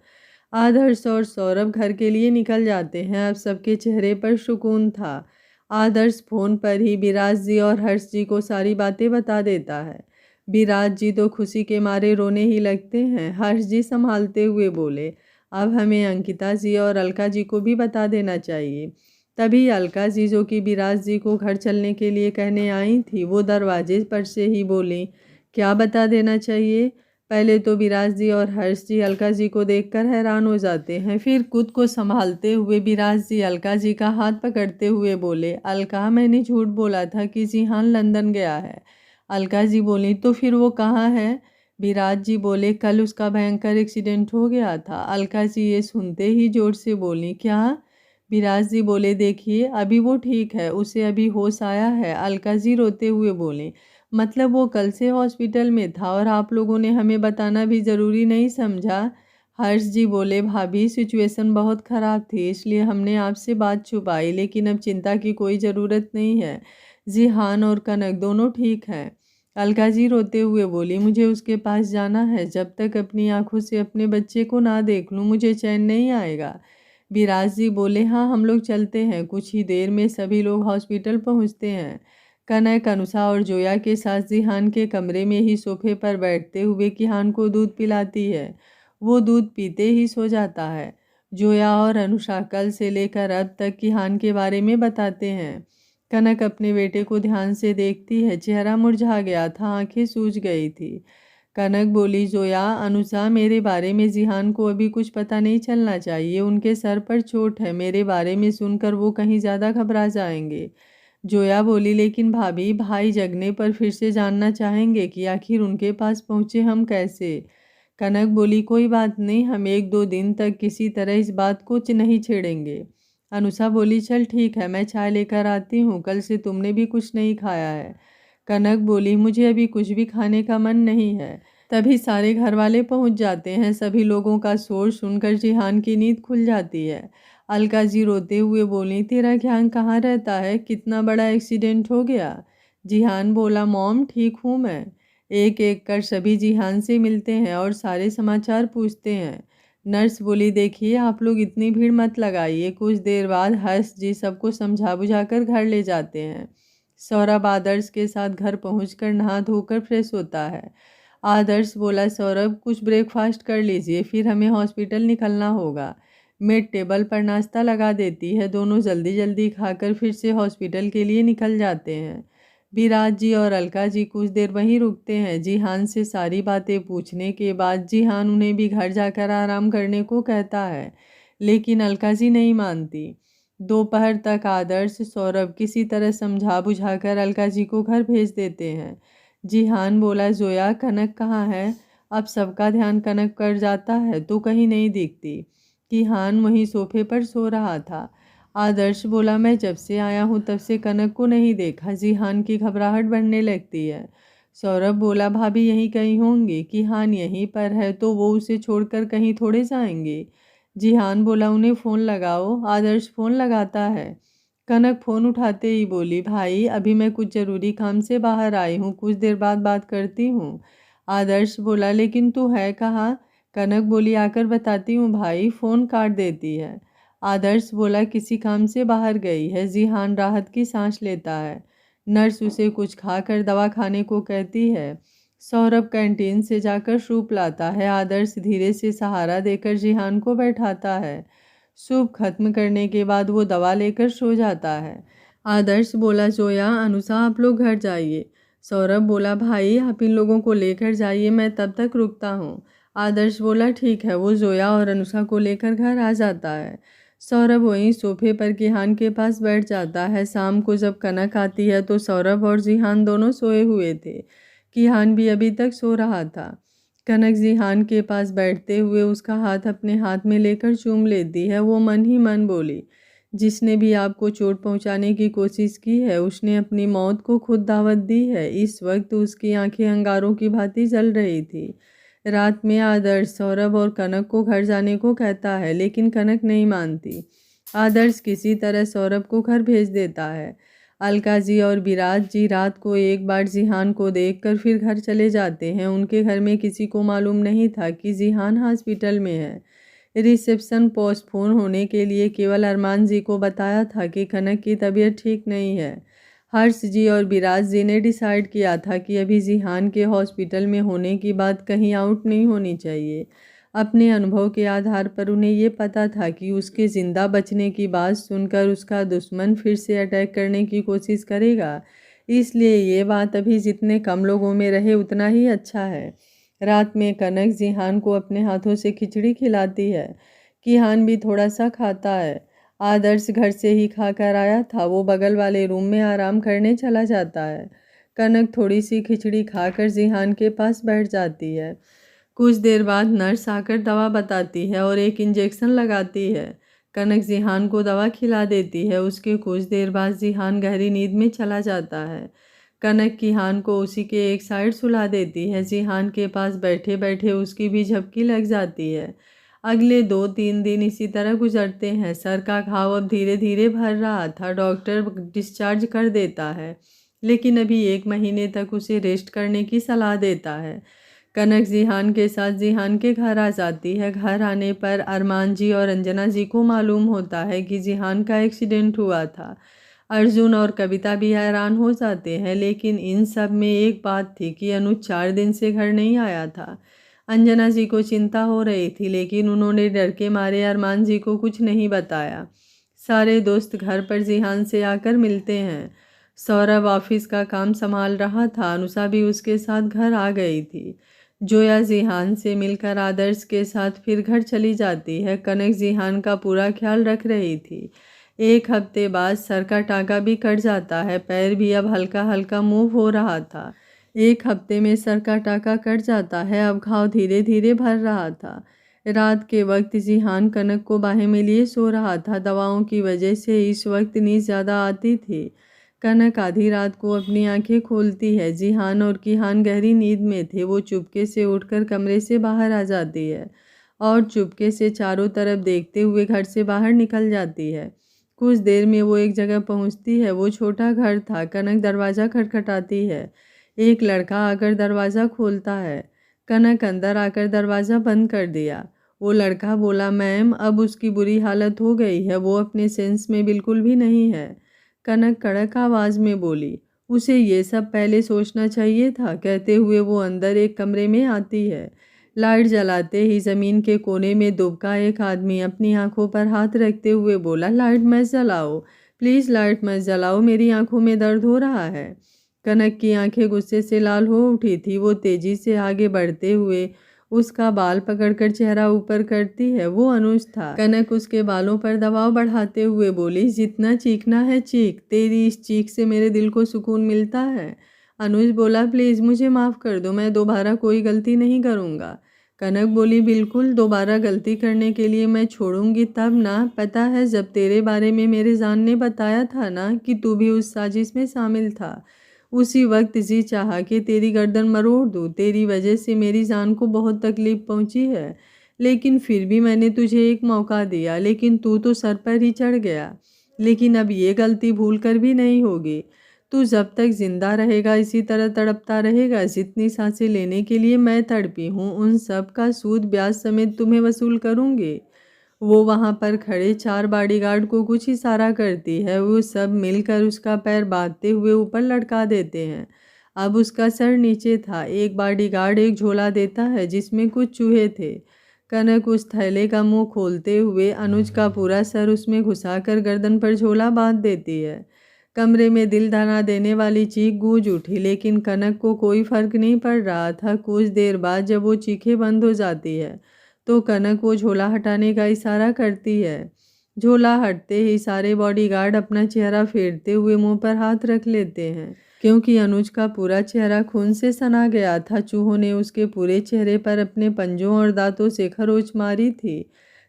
आदर्श और सौरभ घर के लिए निकल जाते हैं। अब सबके चेहरे पर सुकून था। आदर्श फ़ोन पर ही विराज जी और हर्ष जी को सारी बातें बता देता है। विराज जी तो खुशी के मारे रोने ही लगते हैं। हर्ष जी संभालते हुए बोले, अब हमें अंकिता जी और अलका जी को भी बता देना चाहिए। तभी अलका जी, जो कि विराज जी को घर चलने के लिए कहने आई थी, वो दरवाजे पर से ही बोली, क्या बता देना चाहिए? पहले तो विराज जी और हर्ष जी अलका जी को देखकर हैरान हो जाते हैं। फिर खुद को संभालते हुए विराज जी अलका जी का हाथ पकड़ते हुए बोले, अलका, मैंने झूठ बोला था कि जिहान लंदन गया है। अलका जी बोली, तो फिर वो कहाँ है? विराज जी बोले, कल उसका भयंकर एक्सीडेंट हो गया था। अलका जी ये सुनते ही जोर से बोली, क्या? विराज जी बोले, देखिए अभी वो ठीक है, उसे अभी होश आया है। अलका जी रोते हुए बोले, मतलब वो कल से हॉस्पिटल में था और आप लोगों ने हमें बताना भी ज़रूरी नहीं समझा? हर्ष जी बोले, भाभी सिचुएशन बहुत ख़राब थी, इसलिए हमने आपसे बात छुपाई, लेकिन अब चिंता की कोई ज़रूरत नहीं है। जिहान और कनक दोनों ठीक हैं। अलका जी रोते हुए बोली, मुझे उसके पास जाना है। जब तक अपनी आंखों से अपने बच्चे को ना देख लूँ मुझे चैन नहीं आएगा। विराज जी बोले, हाँ हम लोग चलते हैं। कुछ ही देर में सभी लोग हॉस्पिटल पहुँचते हैं। कनक, अनुषा और जोया के साथ जिहान के कमरे में ही सोफे पर बैठते हुए किहान को दूध पिलाती है। वो दूध पीते ही सो जाता है। जोया और अनुषा कल से लेकर अब तक किहान के बारे में बताते हैं। कनक अपने बेटे को ध्यान से देखती है। चेहरा मुरझा गया था, आंखें सूज गई थी। कनक बोली, जोया, अनुषा, मेरे बारे में जिहान को अभी कुछ पता नहीं चलना चाहिए। उनके सर पर चोट है, मेरे बारे में सुनकर वो कहीं ज़्यादा घबरा जाएंगे। जोया बोली, लेकिन भाभी, भाई जगने पर फिर से जानना चाहेंगे कि आखिर उनके पास पहुँचे हम कैसे। कनक बोली, कोई बात नहीं, हम 1-2 दिन तक किसी तरह इस बात को नहीं छेड़ेंगे। अनुषा बोली, चल ठीक है, मैं चाय लेकर आती हूँ, कल से तुमने भी कुछ नहीं खाया है। कनक बोली, मुझे अभी कुछ भी खाने का मन नहीं है। तभी सारे घर वाले पहुँच जाते हैं। सभी लोगों का शोर सुनकर जिहान की नींद खुल जाती है। अलका जी रोते हुए बोली, तेरा ध्यान कहाँ रहता है? कितना बड़ा एक्सीडेंट हो गया? जिहान बोला, मॉम ठीक हूँ मैं। एक एक कर सभी जिहान से मिलते हैं और सारे समाचार पूछते हैं। नर्स बोली, देखिए आप लोग इतनी भीड़ मत लगाइए। कुछ देर बाद हर्ष जी सबको समझा बुझाकर घर ले जाते हैं। सौरभ आदर्श के साथ घर पहुंचकर नहा धोकर फ्रेश होता है। आदर्श बोला, सौरभ कुछ ब्रेकफास्ट कर लीजिए, फिर हमें हॉस्पिटल निकलना होगा। मेड टेबल पर नाश्ता लगा देती है। दोनों जल्दी जल्दी खाकर फिर से हॉस्पिटल के लिए निकल जाते हैं। विराज जी और अलका जी कुछ देर वहीं रुकते हैं। जिहान से सारी बातें पूछने के बाद जिहान उन्हें भी घर जाकर आराम करने को कहता है, लेकिन अलका जी नहीं मानती। दोपहर तक आदर्श, सौरभ किसी तरह समझा बुझाकर अलका जी को घर भेज देते हैं। जिहान बोला, जोया, कनक कहाँ है? अब सबका ध्यान कनक कर जाता है तो कहीं नहीं दिखती। किहान वहीं सोफे पर सो रहा था। आदर्श बोला, मैं जब से आया हूँ तब से कनक को नहीं देखा। जिहान की घबराहट बढ़ने लगती है। सौरभ बोला, भाभी यहीं कहीं होंगी। किहान यहीं पर है तो वो उसे छोड़कर कहीं थोड़े जाएंगे। जिहान बोला, उन्हें फ़ोन लगाओ। आदर्श फ़ोन लगाता है। कनक फ़ोन उठाते ही बोली, भाई अभी मैं कुछ ज़रूरी काम से बाहर आई हूँ, कुछ देर बाद बात करती हूँ। आदर्श बोला, लेकिन तू है कहाँ? कनक बोली, आकर बताती हूँ भाई। फ़ोन काट देती है। आदर्श बोला, किसी काम से बाहर गई है। जिहान राहत की सांस लेता है। नर्स उसे कुछ खाकर दवा खाने को कहती है। सौरभ कैंटीन से जाकर सूप लाता है। आदर्श धीरे से सहारा देकर जिहान को बैठाता है। सूप खत्म करने के बाद वो दवा लेकर सो जाता है। आदर्श बोला, जोया, अनुषा, आप लोग घर जाइए। सौरभ बोला, भाई आप इन लोगों को लेकर जाइए, मैं तब तक रुकता हूँ। आदर्श बोला, ठीक है। वो जोया और अनुषा को लेकर घर आ जाता है। सौरभ वहीं सोफे पर किहान के पास बैठ जाता है। शाम को जब कनक आती है तो सौरभ और जिहान दोनों सोए हुए थे। किहान भी अभी तक सो रहा था। कनक जिहान के पास बैठते हुए उसका हाथ अपने हाथ में लेकर चूम लेती है। वो मन ही मन बोली, जिसने भी आपको चोट पहुंचाने की कोशिश की है उसने अपनी मौत को खुद दावत दी है। इस वक्त उसकी आंखें अंगारों की भांति जल रही थी। रात में आदर्श सौरभ और कनक को घर जाने को कहता है, लेकिन कनक नहीं मानती। आदर्श किसी तरह सौरभ को घर भेज देता है। अलका जी और विराज जी रात को एक बार जिहान को देखकर फिर घर चले जाते हैं। उनके घर में किसी को मालूम नहीं था कि जिहान हॉस्पिटल में है। रिसेप्शन पोस्टपोन होने के लिए केवल अरमान जी को बताया था कि कनक की तबीयत ठीक नहीं है। हर्ष जी और विराज जी ने डिसाइड किया था कि अभी जिहान के हॉस्पिटल में होने की बात कहीं आउट नहीं होनी चाहिए। अपने अनुभव के आधार पर उन्हें ये पता था कि उसके ज़िंदा बचने की बात सुनकर उसका दुश्मन फिर से अटैक करने की कोशिश करेगा, इसलिए ये बात अभी जितने कम लोगों में रहे उतना ही अच्छा है। रात में कनक जिहान को अपने हाथों से खिचड़ी खिलाती है। किहान भी थोड़ा सा खाता है। आदर्श घर से ही खाकर आया था, वो बगल वाले रूम में आराम करने चला जाता है। कनक थोड़ी सी खिचड़ी खाकर जिहान के पास बैठ जाती है। कुछ देर बाद नर्स आकर दवा बताती है और एक इंजेक्शन लगाती है। कनक जिहान को दवा खिला देती है। उसके कुछ देर बाद जिहान गहरी नींद में चला जाता है। कनक किहान को उसी के एक साइड सुला देती है। जिहान के पास बैठे बैठे उसकी भी झपकी लग जाती है। अगले 2-3 दिन इसी तरह गुजरते हैं। सर का घाव अब धीरे धीरे भर रहा था। डॉक्टर डिस्चार्ज कर देता है, लेकिन अभी 1 महीने तक उसे रेस्ट करने की सलाह देता है। कनक जिहान के साथ जिहान के घर आ जाती है। घर आने पर अरमान जी और अंजना जी को मालूम होता है कि जिहान का एक्सीडेंट हुआ था। अर्जुन और कविता भी हैरान हो जाते हैं, लेकिन इन सब में एक बात थी कि अनुज 4 दिन से घर नहीं आया था। अंजना जी को चिंता हो रही थी, लेकिन उन्होंने डर के मारे अरमान जी को कुछ नहीं बताया। सारे दोस्त घर पर जिहान से आकर मिलते हैं। सौरभ ऑफिस का काम संभाल रहा था। अनुषा भी उसके साथ घर आ गई थी। जोया जिहान से मिलकर आदर्श के साथ फिर घर चली जाती है। कनक जिहान का पूरा ख्याल रख रही थी। 1 हफ्ते बाद सर का टाँका भी कट जाता है। पैर भी अब हल्का हल्का मूव हो रहा था। 1 हफ्ते में सर का टाँका कट जाता है। अब घाव धीरे धीरे भर रहा था। रात के वक्त जिहान कनक को बाहें में लिए सो रहा था। दवाओं की वजह से इस वक्त नींद ज़्यादा आती थी। कनक आधी रात को अपनी आंखें खोलती है। जिहान और किहान गहरी नींद में थे। वो चुपके से उठकर कमरे से बाहर आ जाती है और चुपके से चारों तरफ देखते हुए घर से बाहर निकल जाती है। कुछ देर में वो एक जगह पहुंचती है। वो छोटा घर था। कनक दरवाज़ा खटखटाती है। एक लड़का आकर दरवाज़ा खोलता है। कनक अंदर आकर दरवाज़ा बंद कर दिया। वो लड़का बोला, मैम अब उसकी बुरी हालत हो गई है, वो अपने सेंस में बिल्कुल भी नहीं है। कनक कड़क आवाज़ में बोली, उसे ये सब पहले सोचना चाहिए था। कहते हुए वो अंदर एक कमरे में आती है। लाइट जलाते ही ज़मीन के कोने में दुबका एक आदमी अपनी आंखों पर हाथ रखते हुए बोला, लाइट मत जलाओ, प्लीज़ लाइट मत जलाओ, मेरी आंखों में दर्द हो रहा है। कनक की आंखें गुस्से से लाल हो उठी थी। वो तेज़ी से आगे बढ़ते हुए उसका बाल पकड़कर चेहरा ऊपर करती है। वो अनुज था। कनक उसके बालों पर दबाव बढ़ाते हुए बोली, जितना चीखना है चीख, तेरी इस चीख से मेरे दिल को सुकून मिलता है। अनुज बोला, प्लीज़ मुझे माफ़ कर दो, मैं दोबारा कोई गलती नहीं करूँगा। कनक बोली, बिल्कुल दोबारा गलती करने के लिए मैं छोड़ूंगी तब ना। पता है जब तेरे बारे में मेरे जान ने बताया था ना कि तू भी उस साजिश में शामिल था, उसी वक्त जी चाहा कि तेरी गर्दन मरोड़ दूँ। तेरी वजह से मेरी जान को बहुत तकलीफ़ पहुंची है, लेकिन फिर भी मैंने तुझे एक मौका दिया, लेकिन तू तो सर पर ही चढ़ गया। लेकिन अब ये गलती भूल कर भी नहीं होगी। तू जब तक जिंदा रहेगा इसी तरह तड़पता रहेगा। जितनी सांसें लेने के लिए मैं तड़पी हूँ, उन सब का सूद ब्याज समेत तुम्हें वसूल करूँगी। वो वहाँ पर खड़े 4 बॉडीगार्ड को कुछ इशारा करती है। वो सब मिलकर उसका पैर बांधते हुए ऊपर लटका देते हैं। अब उसका सर नीचे था। एक बॉडीगार्ड एक झोला देता है जिसमें कुछ चूहे थे। कनक उस थैले का मुंह खोलते हुए अनुज का पूरा सर उसमें घुसाकर गर्दन पर झोला बांध देती है। कमरे में दिल दहला देने वाली चीख गूंज उठी, लेकिन कनक को कोई फर्क नहीं पड़ रहा था। कुछ देर बाद जब वो चीखें बंद हो जाती है तो कनक वो झोला हटाने का इशारा करती है। झोला हटते ही सारे बॉडीगार्ड अपना चेहरा फेरते हुए मुंह पर हाथ रख लेते हैं, क्योंकि अनुज का पूरा चेहरा खून से सना गया था। चूहों ने उसके पूरे चेहरे पर अपने पंजों और दांतों से खरोंच मारी थी।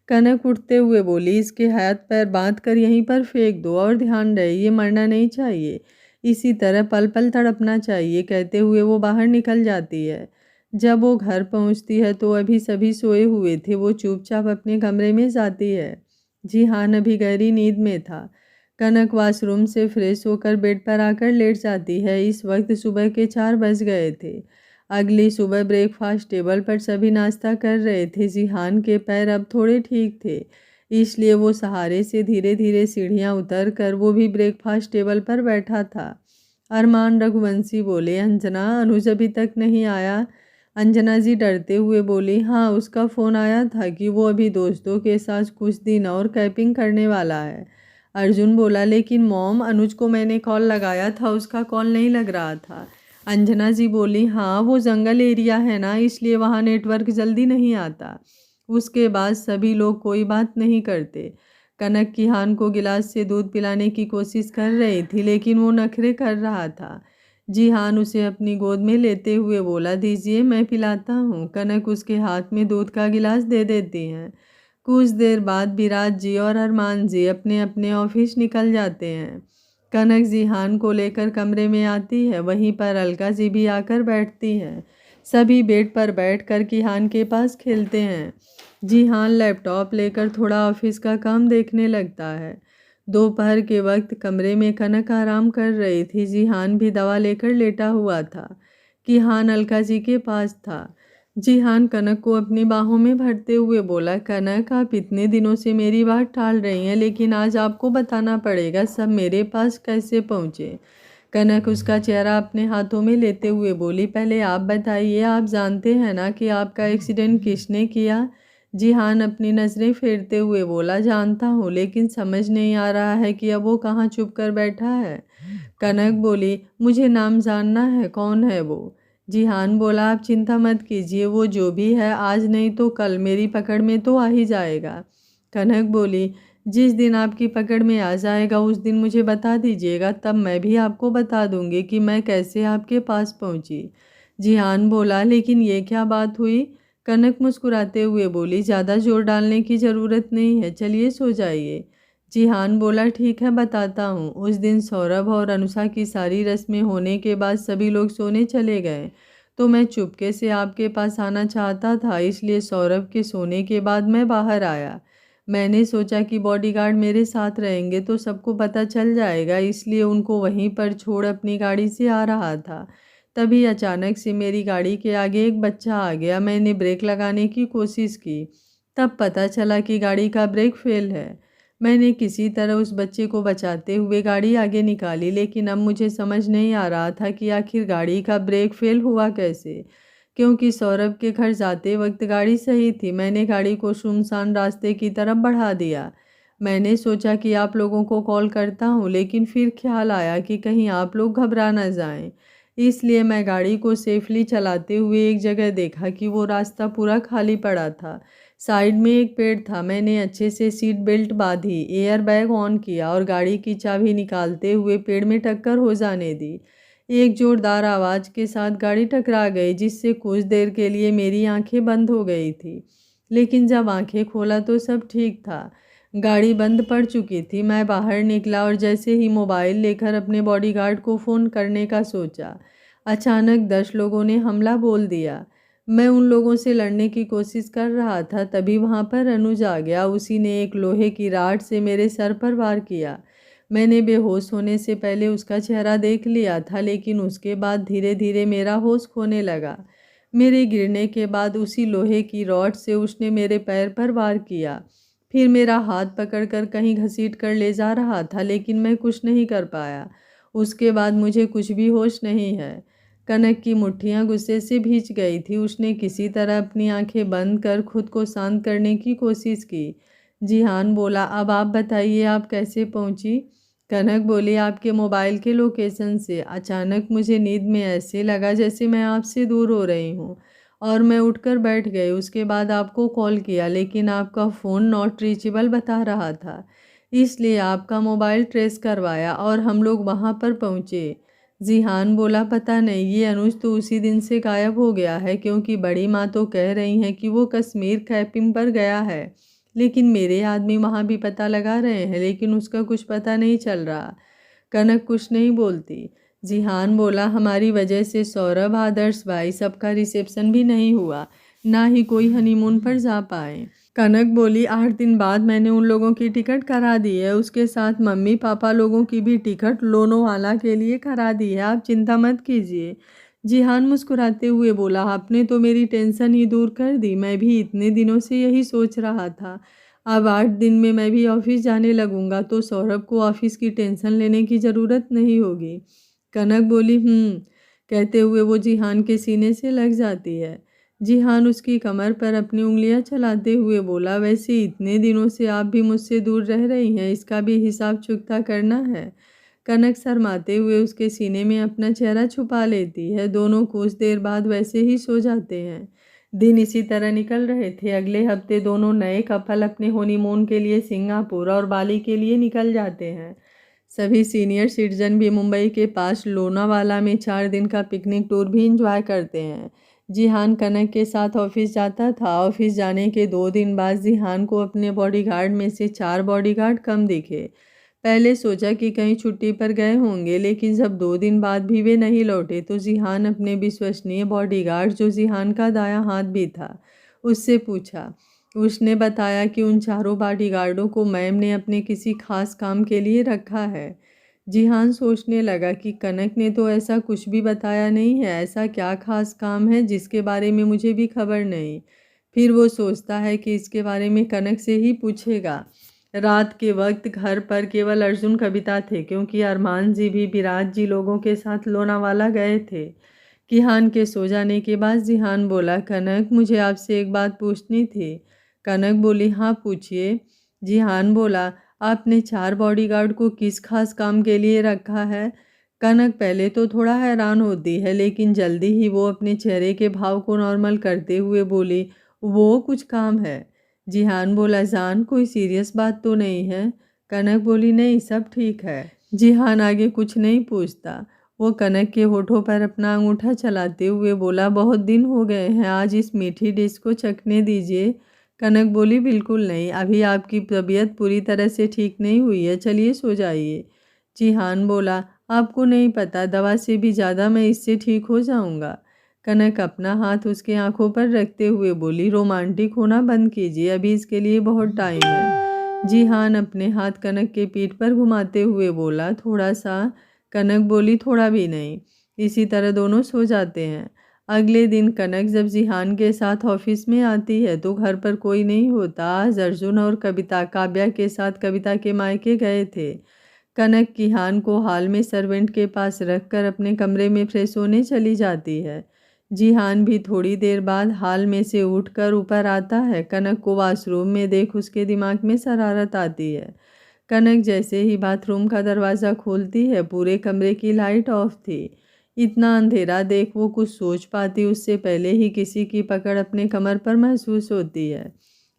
कनक उठते हुए बोली, इसके हाथ पैर बांध कर यहीं पर फेंक दो और ध्यान रहे ये मरना नहीं चाहिए, इसी तरह पल पल तड़पना चाहिए। कहते हुए वो बाहर निकल जाती है। जब वो घर पहुंचती है तो अभी सभी सोए हुए थे। वो चुपचाप अपने कमरे में जाती है। जिहान अभी गहरी नींद में था। कनक वॉशरूम से फ्रेश होकर बेड पर आकर लेट जाती है। इस वक्त सुबह के 4 बज गए थे। अगली सुबह ब्रेकफास्ट टेबल पर सभी नाश्ता कर रहे थे। जिहान के पैर अब थोड़े ठीक थे, इसलिए वो सहारे से धीरे धीरे सीढ़ियाँ उतर कर वो भी ब्रेकफास्ट टेबल पर बैठा था। अरमान रघुवंशी बोले, अंजना, अनुज अभी तक नहीं आया? अंजना जी डरते हुए बोली, हाँ, उसका फ़ोन आया था कि वो अभी दोस्तों के साथ कुछ दिन और कैंपिंग करने वाला है। अर्जुन बोला, लेकिन मॉम, अनुज को मैंने कॉल लगाया था, उसका कॉल नहीं लग रहा था। अंजना जी बोली, हाँ, वो जंगल एरिया है ना, इसलिए वहाँ नेटवर्क जल्दी नहीं आता। उसके बाद सभी लोग कोई बात नहीं करते। कनक किहान को गिलास से दूध पिलाने की कोशिश कर रही थी, लेकिन वो नखरे कर रहा था। जिहान उसे अपनी गोद में लेते हुए बोला, दीजिए, मैं पिलाता हूँ। कनक उसके हाथ में दूध का गिलास दे देती हैं। कुछ देर बाद विराज जी और अरमान जी अपने अपने ऑफिस निकल जाते हैं। कनक जिहान को लेकर कमरे में आती है, वहीं पर अलका जी भी आकर बैठती हैं। सभी बेड पर बैठकर किहान के पास खेलते हैं। जिहान लैपटॉप लेकर थोड़ा ऑफिस का काम देखने लगता है। दोपहर के वक्त कमरे में कनक आराम कर रही थी। जिहान भी दवा लेकर लेटा हुआ था। किहान अलका जी के पास था। जिहान कनक को अपनी बाहों में भरते हुए बोला, कनक, आप इतने दिनों से मेरी बात टाल रही हैं, लेकिन आज आपको बताना पड़ेगा सब मेरे पास कैसे पहुँचे। कनक उसका चेहरा अपने हाथों में लेते हुए बोली, पहले आप बताइए, आप जानते हैं ना कि आपका एक्सीडेंट किसने किया? जिहान अपनी नज़रें फेरते हुए बोला, जानता हूँ, लेकिन समझ नहीं आ रहा है कि अब वो कहाँ छुप कर बैठा है। कनक बोली, मुझे नाम जानना है, कौन है वो? जिहान बोला, आप चिंता मत कीजिए, वो जो भी है आज नहीं तो कल मेरी पकड़ में तो आ ही जाएगा। कनक बोली, जिस दिन आपकी पकड़ में आ जाएगा उस दिन मुझे बता दीजिएगा, तब मैं भी आपको बता दूंगी कि मैं कैसे आपके पास पहुंची। जिहान बोला, लेकिन ये क्या बात हुई? कनक मुस्कुराते हुए बोली, ज़्यादा जोर डालने की ज़रूरत नहीं है, चलिए सो जाइए। जिहान बोला, ठीक है, बताता हूँ। उस दिन सौरभ और अनुषा की सारी रस्में होने के बाद सभी लोग सोने चले गए, तो मैं चुपके से आपके पास आना चाहता था, इसलिए सौरभ के सोने के बाद मैं बाहर आया। मैंने सोचा कि बॉडीगार्ड मेरे साथ रहेंगे तो सबको पता चल जाएगा, इसलिए उनको वहीं पर छोड़ अपनी गाड़ी से आ रहा था। तभी अचानक से मेरी गाड़ी के आगे एक बच्चा आ गया। मैंने ब्रेक लगाने की कोशिश की, तब पता चला कि गाड़ी का ब्रेक फेल है। मैंने किसी तरह उस बच्चे को बचाते हुए गाड़ी आगे निकाली, लेकिन अब मुझे समझ नहीं आ रहा था कि आखिर गाड़ी का ब्रेक फेल हुआ कैसे, क्योंकि सौरभ के घर जाते वक्त गाड़ी सही थी। मैंने गाड़ी को सुनसान रास्ते की तरफ बढ़ा दिया। मैंने सोचा कि आप लोगों को कॉल करता हूँ, लेकिन फिर ख्याल आया कि कहीं आप लोग घबरा ना जाएं। इसलिए मैं गाड़ी को सेफली चलाते हुए एक जगह देखा कि वो रास्ता पूरा खाली पड़ा था। साइड में एक पेड़ था। मैंने अच्छे से सीट बेल्ट बांधी, एयर बैग ऑन किया और गाड़ी की चाबी निकालते हुए पेड़ में टक्कर हो जाने दी। एक जोरदार आवाज़ के साथ गाड़ी टकरा गई, जिससे कुछ देर के लिए मेरी आंखें बंद हो गई थी। लेकिन जब आंखें खोला तो सब ठीक था। गाड़ी बंद पड़ चुकी थी। मैं बाहर निकला और जैसे ही मोबाइल लेकर अपने बॉडीगार्ड को फ़ोन करने का सोचा, अचानक 10 लोगों ने हमला बोल दिया। मैं उन लोगों से लड़ने की कोशिश कर रहा था, तभी वहाँ पर अनुज आ गया। उसी ने एक लोहे की राड से मेरे सर पर वार किया। मैंने बेहोश होने से पहले उसका चेहरा देख लिया था, लेकिन उसके बाद धीरे धीरे मेरा होश खोने लगा। मेरे गिरने के बाद उसी लोहे की रॉड से उसने मेरे पैर पर वार किया। फिर मेरा हाथ पकड़कर कहीं घसीट कर ले जा रहा था, लेकिन मैं कुछ नहीं कर पाया। उसके बाद मुझे कुछ भी होश नहीं है। कनक की मुट्ठियाँ गुस्से से भींच गई थी। उसने किसी तरह अपनी आंखें बंद कर खुद को शांत करने की कोशिश की। जिहान बोला, अब आप बताइए, आप कैसे पहुंची? कनक बोली, आपके मोबाइल के लोकेशन से। अचानक मुझे नींद में ऐसे लगा जैसे मैं आपसे दूर हो रही हूँ, और मैं उठकर बैठ गई। उसके बाद आपको कॉल किया, लेकिन आपका फ़ोन नॉट रीचेबल बता रहा था, इसलिए आपका मोबाइल ट्रेस करवाया और हम लोग वहाँ पर पहुँचे। जिहान बोला, पता नहीं, ये अनुज तो उसी दिन से गायब हो गया है, क्योंकि बड़ी माँ तो कह रही हैं कि वो कश्मीर कैंपिंग पर गया है, लेकिन मेरे आदमी वहाँ भी पता लगा रहे हैं, लेकिन उसका कुछ पता नहीं चल रहा। कनक कुछ नहीं बोलती। जिहान बोला, हमारी वजह से सौरभ, आदर्श भाई सबका रिसेप्शन भी नहीं हुआ, ना ही कोई हनीमून पर जा पाए। कनक बोली, 8 दिन बाद मैंने उन लोगों की टिकट करा दी है, उसके साथ मम्मी पापा लोगों की भी टिकट लोनावाला के लिए करा दी है, आप चिंता मत कीजिए। जिहान मुस्कुराते हुए बोला, आपने तो मेरी टेंशन ही दूर कर दी। मैं भी इतने दिनों से यही सोच रहा था। अब 8 दिन में मैं भी ऑफिस जाने लगूंगा तो सौरभ को ऑफिस की टेंशन लेने की ज़रूरत नहीं होगी। कनक बोली, कहते हुए वो जिहान के सीने से लग जाती है। जिहान उसकी कमर पर अपनी उंगलियां चलाते हुए बोला, वैसे इतने दिनों से आप भी मुझसे दूर रह रही हैं, इसका भी हिसाब चुकता करना है। कनक शर्माते हुए उसके सीने में अपना चेहरा छुपा लेती है। दोनों कुछ देर बाद वैसे ही सो जाते हैं। दिन इसी तरह निकल रहे थे। अगले हफ्ते दोनों नए कपल अपने हनीमून के लिए सिंगापुर और बाली के लिए निकल जाते हैं। सभी सीनियर सिटीजन भी मुंबई के पास लोनावाला में 4 दिन का पिकनिक टूर भी इंजॉय करते हैं। जिहान कनक के साथ ऑफिस जाता था। ऑफिस जाने के 2 दिन बाद जिहान को अपने बॉडीगार्ड में से 4 बॉडीगार्ड कम दिखे। पहले सोचा कि कहीं छुट्टी पर गए होंगे, लेकिन जब 2 दिन बाद भी वे नहीं लौटे तो जिहान अपने विश्वसनीय बॉडीगार्ड, जो जिहान का दायां हाथ भी था, उससे पूछा। उसने बताया कि उन चारों बॉडीगार्डों को मैम ने अपने किसी खास काम के लिए रखा है। जिहान सोचने लगा कि कनक ने तो ऐसा कुछ भी बताया नहीं है। ऐसा क्या खास काम है जिसके बारे में मुझे भी खबर नहीं। फिर वो सोचता है कि इसके बारे में कनक से ही पूछेगा। रात के वक्त घर पर केवल अर्जुन कविता थे, क्योंकि अरमान जी भी विराज जी लोगों के साथ लोनावाला गए थे। किहान के सो जाने के बाद जिहान बोला, कनक मुझे आपसे एक बात पूछनी थी। कनक बोली, हाँ पूछिए। जिहान बोला, आपने 4 बॉडीगार्ड को किस खास काम के लिए रखा है? कनक पहले तो थोड़ा हैरान होती है, लेकिन जल्दी ही वो अपने चेहरे के भाव को नॉर्मल करते हुए बोली, वो कुछ काम है। जिहान बोला, जान कोई सीरियस बात तो नहीं है? कनक बोली, नहीं सब ठीक है। जिहान आगे कुछ नहीं पूछता। वो कनक के होठों पर अपना अंगूठा चलाते हुए बोला, बहुत दिन हो गए हैं, आज इस मीठी डिश को चखने दीजिए। कनक बोली, बिल्कुल नहीं, अभी आपकी तबीयत पूरी तरह से ठीक नहीं हुई है, चलिए सो जाइए। जिहान बोला, आपको नहीं पता, दवा से भी ज़्यादा मैं इससे ठीक हो जाऊंगा। कनक अपना हाथ उसके आंखों पर रखते हुए बोली, रोमांटिक होना बंद कीजिए, अभी इसके लिए बहुत टाइम है। जिहान अपने हाथ कनक के पीठ पर घुमाते हुए बोला, थोड़ा सा। कनक बोली, थोड़ा भी नहीं। इसी तरह दोनों सो जाते हैं। अगले दिन कनक जब जिहान के साथ ऑफिस में आती है तो घर पर कोई नहीं होता। आज अर्जुन और कविता काव्या के साथ कविता के मायके गए थे। कनक किहान को हॉल में सर्वेंट के पास रखकर अपने कमरे में फ्रेश होने चली जाती है। जिहान भी थोड़ी देर बाद हॉल में से उठकर ऊपर आता है। कनक को वॉशरूम में देख उसके दिमाग में शरारत आती है। कनक जैसे ही बाथरूम का दरवाज़ा खोलती है, पूरे कमरे की लाइट ऑफ थी। इतना अंधेरा देख वो कुछ सोच पाती उससे पहले ही किसी की पकड़ अपने कमर पर महसूस होती है।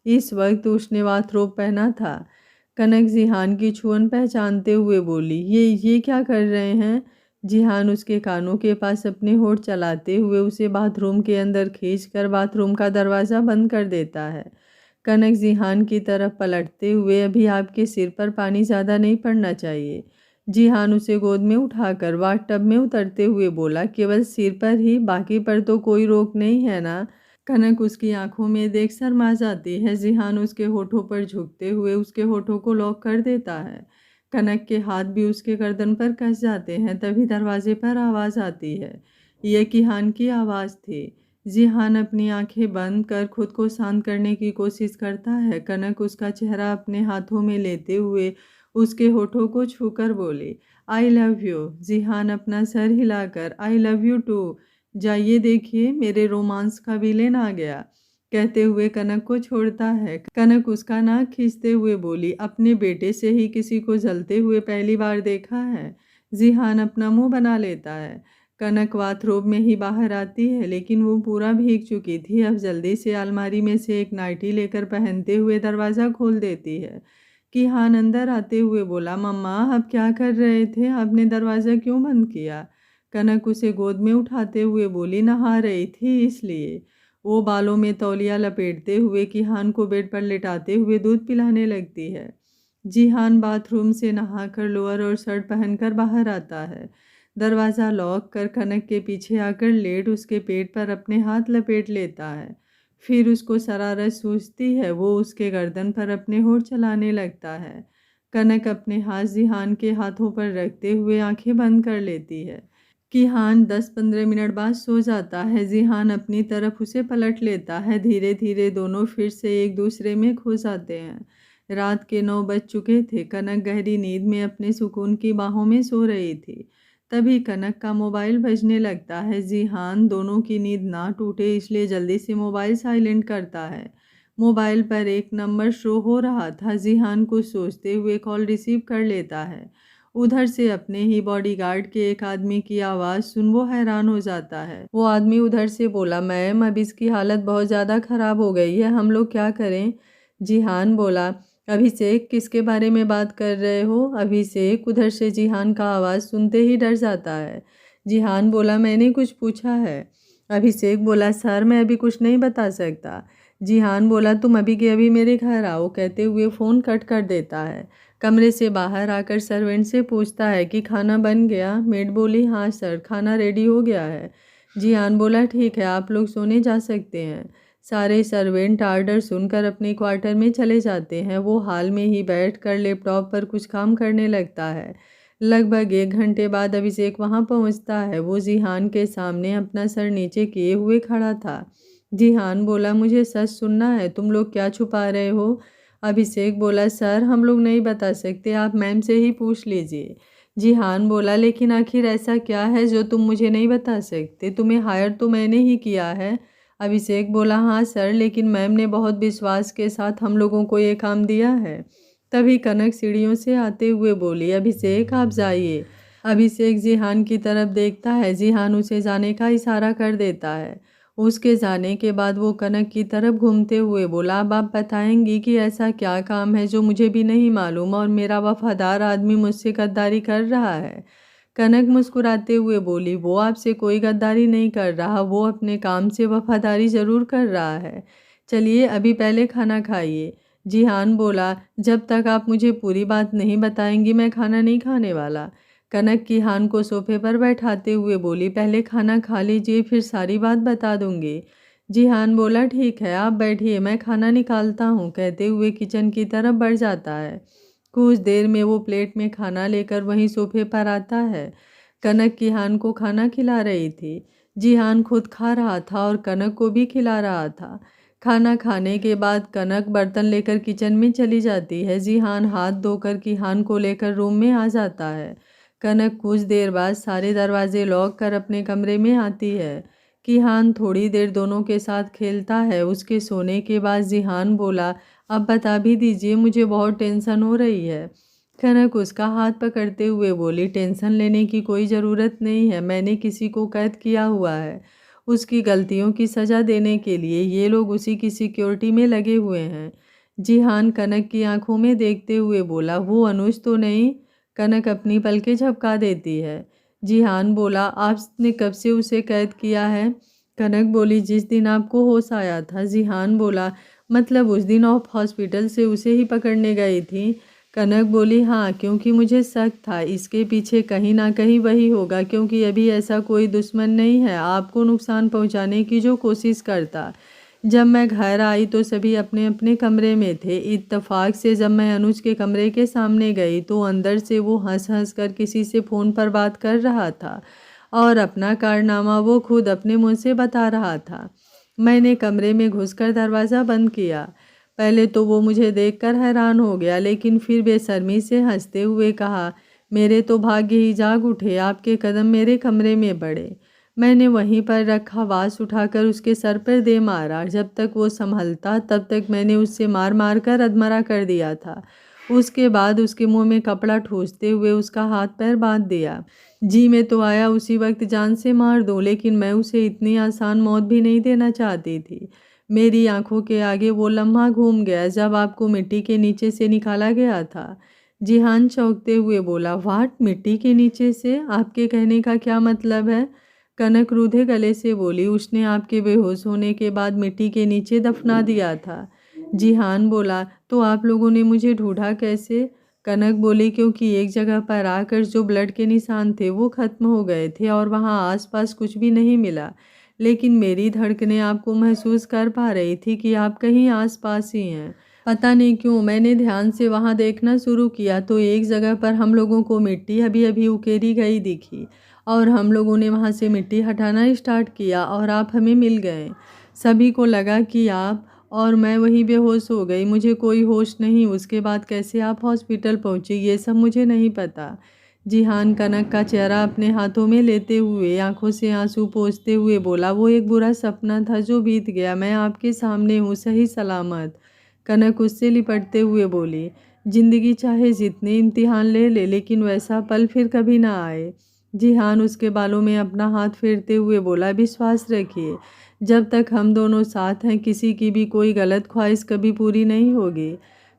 इस वक्त उसने बाथरोब पहना था। कनक जिहान की छुअन पहचानते हुए बोली, ये क्या कर रहे हैं? जिहान उसके कानों के पास अपने होठ चलाते हुए उसे बाथरूम के अंदर खींचकर बाथरूम का दरवाज़ा बंद कर देता है। कनक जिहान की तरफ पलटते हुए, अभी आपके सिर पर पानी ज़्यादा नहीं पड़ना चाहिए। जिहान उसे गोद में उठाकर बाथ टब में उतरते हुए बोला, केवल सिर पर ही, बाकी पर तो कोई रोक नहीं है ना? कनक उसकी आंखों में देख शर्मा जाती है। जिहान उसके होठों पर झुकते हुए उसके होठों को लॉक कर देता है। कनक के हाथ भी उसके गर्दन पर कस जाते हैं। तभी दरवाजे पर आवाज़ आती है। यह किहान की आवाज़ थी। जिहान अपनी आंखें बंद कर खुद को शांत करने की कोशिश करता है। कनक उसका चेहरा अपने हाथों में लेते हुए उसके होठों को छूकर बोली, आई लव यू। जिहान अपना सर हिलाकर, आई लव यू टू, जाइए देखिए मेरे रोमांस का विलेन आ गया, कहते हुए कनक को छोड़ता है। कनक उसका नाक खींचते हुए बोली, अपने बेटे से ही किसी को जलते हुए पहली बार देखा है। जिहान अपना मुंह बना लेता है। कनक बाथरोब में ही बाहर आती है, लेकिन वो पूरा भीग चुकी थी। अब जल्दी से अलमारी में से एक नाइटी लेकर पहनते हुए दरवाज़ा खोल देती है। किहान अंदर आते हुए बोला, मम्मा आप क्या कर रहे थे? आपने दरवाज़ा क्यों बंद किया? कनक उसे गोद में उठाते हुए बोली, नहा रही थी इसलिए। वो बालों में तौलिया लपेटते हुए किहान को बेड पर लेटाते हुए दूध पिलाने लगती है। जिहान बाथरूम से नहाकर लोअर और शर्ट पहनकर बाहर आता है। दरवाज़ा लॉक कर कनक के पीछे आकर लेट उसके पेट पर अपने हाथ लपेट लेता है। फिर उसको शरारत सूझती है। वो उसके गर्दन पर अपने होठ चलाने लगता है। कनक अपने हाथ जिहान के हाथों पर रखते हुए आंखें बंद कर लेती है। किहान 10-15 मिनट बाद सो जाता है। जिहान अपनी तरफ उसे पलट लेता है। धीरे धीरे दोनों फिर से एक दूसरे में खो जाते हैं। रात के 9 बज चुके थे। कनक गहरी नींद में अपने सुकून की बाहों में सो रही थी। तभी कनक का मोबाइल बजने लगता है। जिहान दोनों की नींद ना टूटे इसलिए जल्दी से मोबाइल साइलेंट करता है। मोबाइल पर एक नंबर शो हो रहा था। जिहान कुछ सोचते हुए कॉल रिसीव कर लेता है। उधर से अपने ही बॉडीगार्ड के एक आदमी की आवाज़ सुन वो हैरान हो जाता है। वो आदमी उधर से बोला, मैम अब इसकी हालत बहुत ज़्यादा ख़राब हो गई है, हम लोग क्या करें? जिहान बोला, अभिषेक किसके बारे में बात कर रहे हो? अभिषेक उधर से जिहान का आवाज़ सुनते ही डर जाता है। जिहान बोला, मैंने कुछ पूछा है? अभिषेक बोला, सर मैं अभी कुछ नहीं बता सकता। जिहान बोला, तुम अभी के अभी मेरे घर आओ, कहते हुए फ़ोन कट कर देता है। कमरे से बाहर आकर सर्वेंट से पूछता है कि खाना बन गया? मेड बोली, हाँ सर खाना रेडी हो गया है। जिहान बोला, ठीक है आप लोग सोने जा सकते हैं। सारे सर्वेंट आर्डर सुनकर अपने क्वार्टर में चले जाते हैं। वो हाल में ही बैठकर लैपटॉप पर कुछ काम करने लगता है। लगभग 1 घंटे बाद अभिषेक वहाँ पहुँचता है। वो जिहान के सामने अपना सर नीचे किए हुए खड़ा था। जिहान बोला, मुझे सच सुनना है, तुम लोग क्या छुपा रहे हो? अभिषेक बोला, सर हम लोग नहीं बता सकते, आप मैम से ही पूछ लीजिए। जिहान बोला, लेकिन आखिर ऐसा क्या है जो तुम मुझे नहीं बता सकते? तुम्हें हायर तो मैंने ही किया है। अभिषेक बोला, हाँ सर लेकिन मैम ने बहुत विश्वास के साथ हम लोगों को ये काम दिया है। तभी कनक सीढ़ियों से आते हुए बोली, अभिषेक आप जाइए। अभिषेक जिहान की तरफ देखता है। जिहान उसे जाने का इशारा कर देता है। उसके जाने के बाद वो कनक की तरफ घूमते हुए बोला, अब आप बताएंगी कि ऐसा क्या काम है जो मुझे भी नहीं मालूम और मेरा वफादार आदमी मुझसे गद्दारी कर रहा है? कनक मुस्कुराते हुए बोली, वो आपसे कोई गद्दारी नहीं कर रहा, वो अपने काम से वफादारी ज़रूर कर रहा है। चलिए अभी पहले खाना खाइए। जिहान बोला, जब तक आप मुझे पूरी बात नहीं बताएंगी मैं खाना नहीं खाने वाला। कनक किहान को सोफे पर बैठाते हुए बोली, पहले खाना खा लीजिए फिर सारी बात बता दूंगी। जिहान बोला, ठीक है आप बैठिए मैं खाना निकालता हूँ, कहते हुए किचन की तरफ बढ़ जाता है। कुछ देर में वो प्लेट में खाना लेकर वहीं सोफे पर आता है। कनक किहान को खाना खिला रही थी। जिहान खुद खा रहा था और कनक को भी खिला रहा था। खाना खाने के बाद कनक बर्तन लेकर किचन में चली जाती है। जिहान हाथ धोकर किहान को लेकर रूम में आ जाता है। कनक कुछ देर बाद सारे दरवाजे लॉक कर अपने कमरे में आती है। किहान थोड़ी देर दोनों के साथ खेलता है। उसके सोने के बाद जिहान बोला, अब बता भी दीजिए मुझे बहुत टेंशन हो रही है। कनक उसका हाथ पकड़ते हुए बोली, टेंशन लेने की कोई ज़रूरत नहीं है, मैंने किसी को कैद किया हुआ है। उसकी गलतियों की सज़ा देने के लिए ये लोग उसी की सिक्योरिटी में लगे हुए हैं। जिहान कनक की आंखों में देखते हुए बोला, वो अनुज तो नहीं? कनक अपनी पलकें झपका देती है। जिहान बोला, आपने कब से उसे कैद किया है? कनक बोली, जिस दिन आपको होश आया था। जिहान बोला, मतलब उस दिन आप हॉस्पिटल से उसे ही पकड़ने गई थी? कनक बोली, हाँ क्योंकि मुझे शक था इसके पीछे कहीं ना कहीं वही होगा, क्योंकि अभी ऐसा कोई दुश्मन नहीं है आपको नुकसान पहुंचाने की जो कोशिश करता। जब मैं घर आई तो सभी अपने अपने कमरे में थे। इत्तेफाक से जब मैं अनुज के कमरे के सामने गई तो अंदर से वो हंस हंस कर किसी से फ़ोन पर बात कर रहा था और अपना कारनामा वो खुद अपने मुँह से बता रहा था। मैंने कमरे में घुसकर दरवाज़ा बंद किया। पहले तो वो मुझे देखकर हैरान हो गया, लेकिन फिर बेशर्मी से हंसते हुए कहा, मेरे तो भाग्य ही जाग उठे, आपके कदम मेरे कमरे में पड़े। मैंने वहीं पर रखा वास उठाकर उसके सर पर दे मारा। जब तक वो संभलता तब तक मैंने उससे मार मार कर अधमरा कर दिया था। उसके बाद उसके मुंह में कपड़ा ठूंसते हुए उसका हाथ पैर बांध दिया। जी में तो आया उसी वक्त जान से मार दूं, लेकिन मैं उसे इतनी आसान मौत भी नहीं देना चाहती थी। मेरी आंखों के आगे वो लम्हा घूम गया जब आपको मिट्टी के नीचे से निकाला गया था। जिहान चौंकते हुए बोला, वाट, मिट्टी के नीचे से? आपके कहने का क्या मतलब है? कनक रूधे गले से बोली, उसने आपके बेहोश होने के बाद मिट्टी के नीचे दफना दिया था। जिहान बोला, तो आप लोगों ने मुझे ढूंढा कैसे? कनक बोली, क्योंकि एक जगह पर आकर जो ब्लड के निशान थे वो खत्म हो गए थे और वहाँ आसपास कुछ भी नहीं मिला, लेकिन मेरी धड़कनें आपको महसूस कर पा रही थी कि आप कहीं आसपास ही हैं। पता नहीं क्यों मैंने ध्यान से वहाँ देखना शुरू किया तो एक जगह पर हम लोगों को मिट्टी अभी अभी उकेरी गई दिखी और हम लोगों ने वहाँ से मिट्टी हटाना स्टार्ट किया और आप हमें मिल गए। सभी को लगा कि आप और मैं वहीं बेहोश हो गई, मुझे कोई होश नहीं। उसके बाद कैसे आप हॉस्पिटल पहुँचे ये सब मुझे नहीं पता। जिहान कनक का चेहरा अपने हाथों में लेते हुए आंखों से आंसू पोंछते हुए बोला, वो एक बुरा सपना था जो बीत गया, मैं आपके सामने हूँ सही सलामत। कनक उससे लिपटते हुए बोली, जिंदगी चाहे जितने इम्तिहान ले ले लेकिन वैसा पल फिर कभी ना आए। जिहान उसके बालों में अपना हाथ फेरते हुए बोला, विश्वास रखिए, जब तक हम दोनों साथ हैं किसी की भी कोई गलत ख्वाहिश कभी पूरी नहीं होगी।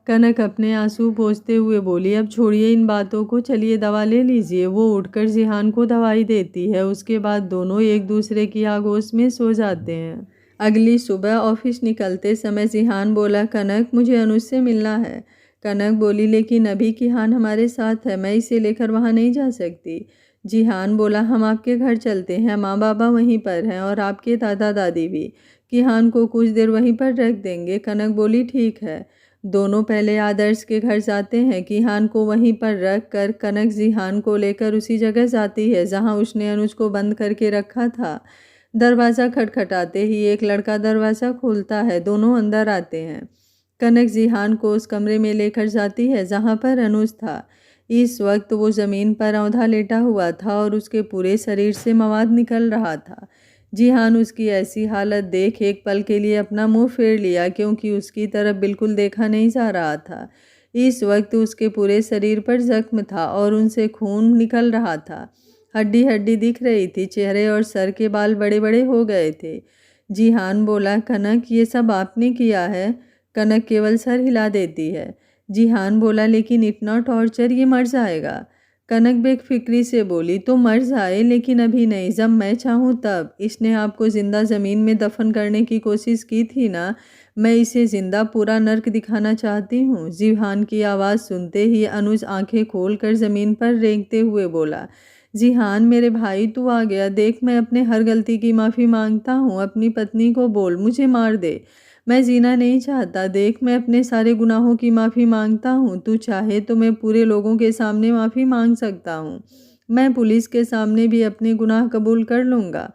कनक अपने आंसू पोंछते हुए बोली, अब छोड़िए इन बातों को, चलिए दवा ले लीजिए। वो उठकर जिहान को दवाई देती है। उसके बाद दोनों एक दूसरे की आगोश में सो जाते हैं। अगली सुबह ऑफिस निकलते समय जिहान बोला, कनक मुझे अनुज से मिलना है। कनक बोली, लेकिन अभी किहान हमारे साथ है, मैं इसे लेकर वहाँ नहीं जा सकती। जिहान बोला, हम आपके घर चलते हैं, माँ बाबा वहीं पर हैं और आपके दादा दादी भी। किहान को कुछ देर वहीं पर रख देंगे। कनक बोली, ठीक है। दोनों पहले आदर्श के घर जाते हैं। किहान को वहीं पर रख कर कनक जिहान को लेकर उसी जगह जाती है जहाँ उसने अनुज को बंद करके रखा था। दरवाज़ा खटखटाते ही एक लड़का दरवाज़ा खोलता है, दोनों अंदर आते हैं। कनक जिहान को उस कमरे में लेकर जाती है जहाँ पर अनुज था। इस वक्त वो ज़मीन पर औंधा लेटा हुआ था और उसके पूरे शरीर से मवाद निकल रहा था। जिहान उसकी ऐसी हालत देख एक पल के लिए अपना मुंह फेर लिया क्योंकि उसकी तरफ बिल्कुल देखा नहीं जा रहा था। इस वक्त उसके पूरे शरीर पर जख्म था और उनसे खून निकल रहा था। हड्डी हड्डी दिख रही थी, चेहरे और सर के बाल बड़े बड़े हो गए थे। जिहान बोला, कनक ये सब आपने किया है? कनक केवल सर हिला देती है। जिहान बोला, लेकिन इतना टॉर्चर, ये मर जाएगा। कनक बेफिक्री से बोली, तो मर जाए लेकिन अभी नहीं, जब मैं चाहूँ तब। इसने आपको जिंदा ज़मीन में दफन करने की कोशिश की थी ना, मैं इसे जिंदा पूरा नर्क दिखाना चाहती हूँ। जिहान की आवाज़ सुनते ही अनुज आंखें खोलकर ज़मीन पर रेंगते हुए बोला, जिहान मेरे भाई तू आ गया, देख मैं अपने हर गलती की माफ़ी मांगता हूँ। अपनी पत्नी को बोल मुझे मार दे, मैं जीना नहीं चाहता। देख मैं अपने सारे गुनाहों की माफ़ी मांगता हूँ, तू चाहे तो मैं पूरे लोगों के सामने माफ़ी मांग सकता हूँ। मैं पुलिस के सामने भी अपने गुनाह कबूल कर लूँगा।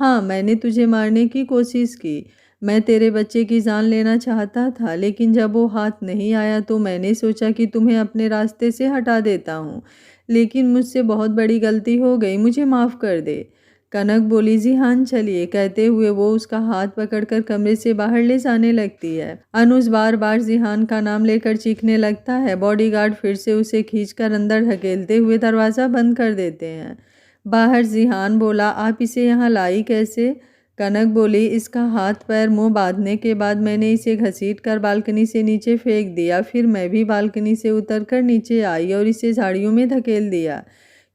हाँ, मैंने तुझे मारने की कोशिश की, मैं तेरे बच्चे की जान लेना चाहता था, लेकिन जब वो हाथ नहीं आया तो मैंने सोचा कि तुम्हें अपने रास्ते से हटा देता हूँ, लेकिन मुझसे बहुत बड़ी गलती हो गई, मुझे माफ़ कर दे। कनक बोली, जिहान चलिए, कहते हुए वो उसका हाथ पकड़कर कमरे से बाहर ले जाने लगती है। अनुज बार बार जिहान का नाम लेकर चीखने लगता है। बॉडीगार्ड फिर से उसे खींचकर अंदर ढकेलते हुए दरवाज़ा बंद कर देते हैं। बाहर जिहान बोला, आप इसे यहाँ लाई कैसे? कनक बोली, इसका हाथ पैर मुंह बांधने के बाद मैंने इसे घसीट कर बालकनी से नीचे फेंक दिया, फिर मैं भी बालकनी से उतरकर नीचे आई और इसे झाड़ियों में धकेल दिया,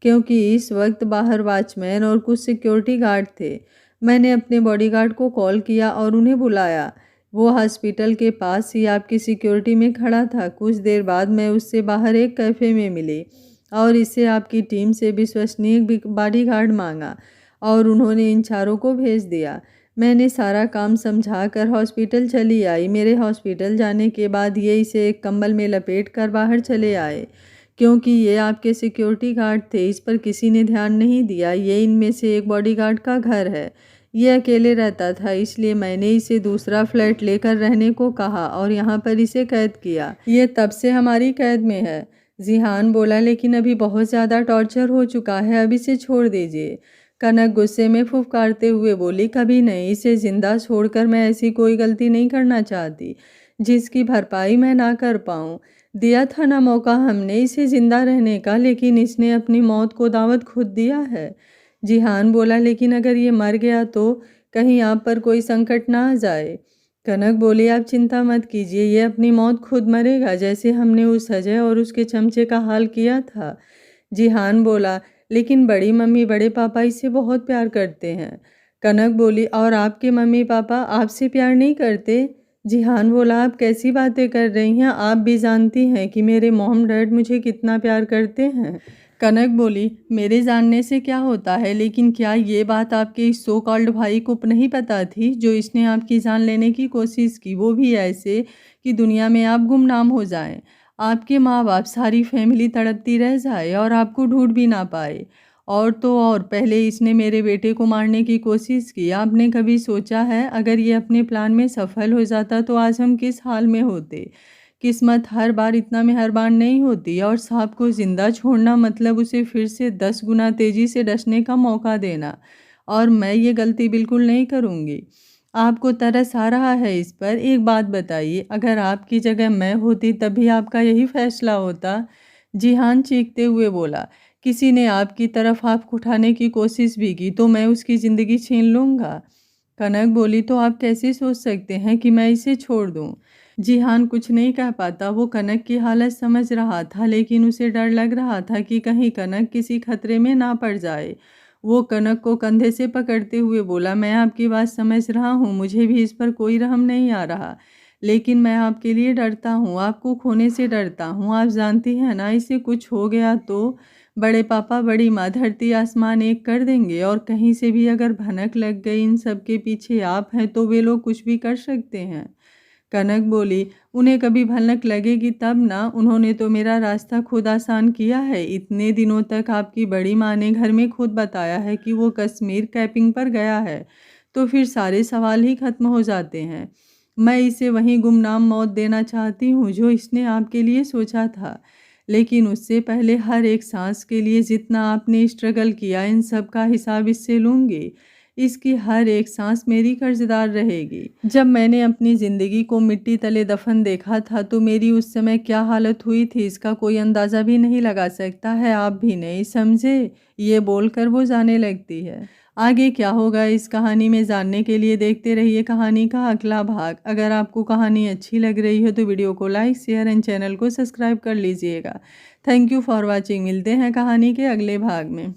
क्योंकि इस वक्त बाहर वॉचमैन और कुछ सिक्योरिटी गार्ड थे। मैंने अपने बॉडीगार्ड को कॉल किया और उन्हें बुलाया। वो हॉस्पिटल के पास ही आपकी सिक्योरिटी में खड़ा था। कुछ देर बाद मैं उससे बाहर एक कैफ़े में मिली और इससे आपकी टीम से विश्वसनीय बॉडीगार्ड मांगा और उन्होंने इन चारों को भेज दिया। मैंने सारा काम समझाकर हॉस्पिटल चली आई। मेरे हॉस्पिटल जाने के बाद ये इसे एक कंबल में लपेट कर बाहर चले आए, क्योंकि ये आपके सिक्योरिटी गार्ड थे। इस पर किसी ने ध्यान नहीं दिया। ये इनमें से एक बॉडीगार्ड का घर है, ये अकेले रहता था, इसलिए मैंने इसे दूसरा फ्लैट लेकर रहने को कहा और यहाँ पर इसे कैद किया। ये तब से हमारी कैद में है। जिहान बोला, लेकिन अभी बहुत ज़्यादा टॉर्चर हो चुका है, अब इसे छोड़ दीजिए। कनक गुस्से में फुफकारते हुए बोली, कभी नहीं, इसे जिंदा छोड़कर मैं ऐसी कोई गलती नहीं करना चाहती जिसकी भरपाई मैं ना कर पाऊँ। दिया था ना मौका हमने इसे जिंदा रहने का, लेकिन इसने अपनी मौत को दावत खुद दिया है। जिहान बोला, लेकिन अगर ये मर गया तो कहीं आप पर कोई संकट ना आ जाए। कनक बोली, आप चिंता मत कीजिए, ये अपनी मौत खुद मरेगा, जैसे हमने उस अजय और उसके चमचे का हाल किया था। जिहान बोला, लेकिन बड़ी मम्मी बड़े पापा इससे बहुत प्यार करते हैं। कनक बोली, और आपके मम्मी पापा आपसे प्यार नहीं करते? जिहान बोला, आप कैसी बातें कर रही हैं? आप भी जानती हैं कि मेरे मॉम डैड मुझे कितना प्यार करते हैं। कनक बोली, मेरे जानने से क्या होता है, लेकिन क्या ये बात आपके इस सो कॉल्ड भाई को नहीं पता थी, जो इसने आपकी जान लेने की कोशिश की, वो भी ऐसे कि दुनिया में आप गुमनाम हो जाएं, आपके माँ बाप सारी फैमिली तड़पती रह जाए और आपको ढूंढ भी ना पाए। और तो और पहले इसने मेरे बेटे को मारने की कोशिश की। आपने कभी सोचा है अगर ये अपने प्लान में सफल हो जाता तो आज हम किस हाल में होते। किस्मत हर बार इतना मेहरबान नहीं होती और सांप को जिंदा छोड़ना मतलब उसे फिर से 10 गुना तेजी से डसने का मौका देना। और मैं ये गलती बिल्कुल नहीं करूँगी। आपको तरस आ रहा है इस पर। एक बात बताइए, अगर आपकी जगह मैं होती तब भी आपका यही फैसला होता? जिहान चीखते हुए बोला, किसी ने आपकी तरफ हाथ उठाने की कोशिश भी की तो मैं उसकी ज़िंदगी छीन लूँगा। कनक बोली, तो आप कैसे सोच सकते हैं कि मैं इसे छोड़ दूँ? जिहान कुछ नहीं कह पाता। वो कनक की हालत समझ रहा था, लेकिन उसे डर लग रहा था कि कहीं कनक किसी खतरे में ना पड़ जाए। वो कनक को कंधे से पकड़ते हुए बोला, मैं आपकी बात समझ रहा हूँ, मुझे भी इस पर कोई रहम नहीं आ रहा, लेकिन मैं आपके लिए डरता हूँ, आपको खोने से डरता हूँ। आप जानती हैं ना, इसे कुछ हो गया तो बड़े पापा बड़ी माँ धरती आसमान एक कर देंगे, और कहीं से भी अगर भनक लग गई इन सब के पीछे आप हैं तो वे लोग कुछ भी कर सकते हैं। कनक बोली, उन्हें कभी भनक लगेगी तब ना, उन्होंने तो मेरा रास्ता खुद आसान किया है। इतने दिनों तक आपकी बड़ी माँ ने घर में खुद बताया है कि वो कश्मीर कैंपिंग पर गया है, तो फिर सारे सवाल ही खत्म हो जाते हैं। मैं इसे वहीं गुमनाम मौत देना चाहती हूँ जो इसने आपके लिए सोचा था, लेकिन उससे पहले हर एक सांस के लिए जितना आपने स्ट्रगल किया, इन सब का हिसाब इससे लूँगी। इसकी हर एक सांस मेरी कर्जदार रहेगी। जब मैंने अपनी ज़िंदगी को मिट्टी तले दफन देखा था तो मेरी उस समय क्या हालत हुई थी इसका कोई अंदाज़ा भी नहीं लगा सकता है, आप भी नहीं समझे। ये बोलकर वो जाने लगती है। आगे क्या होगा इस कहानी में जानने के लिए देखते रहिए कहानी का अगला भाग। अगर आपको कहानी अच्छी लग रही है तो वीडियो को लाइक, शेयर एंड चैनल को सब्सक्राइब कर लीजिएगा। Thank you for watching. मिलते हैं कहानी के अगले भाग में।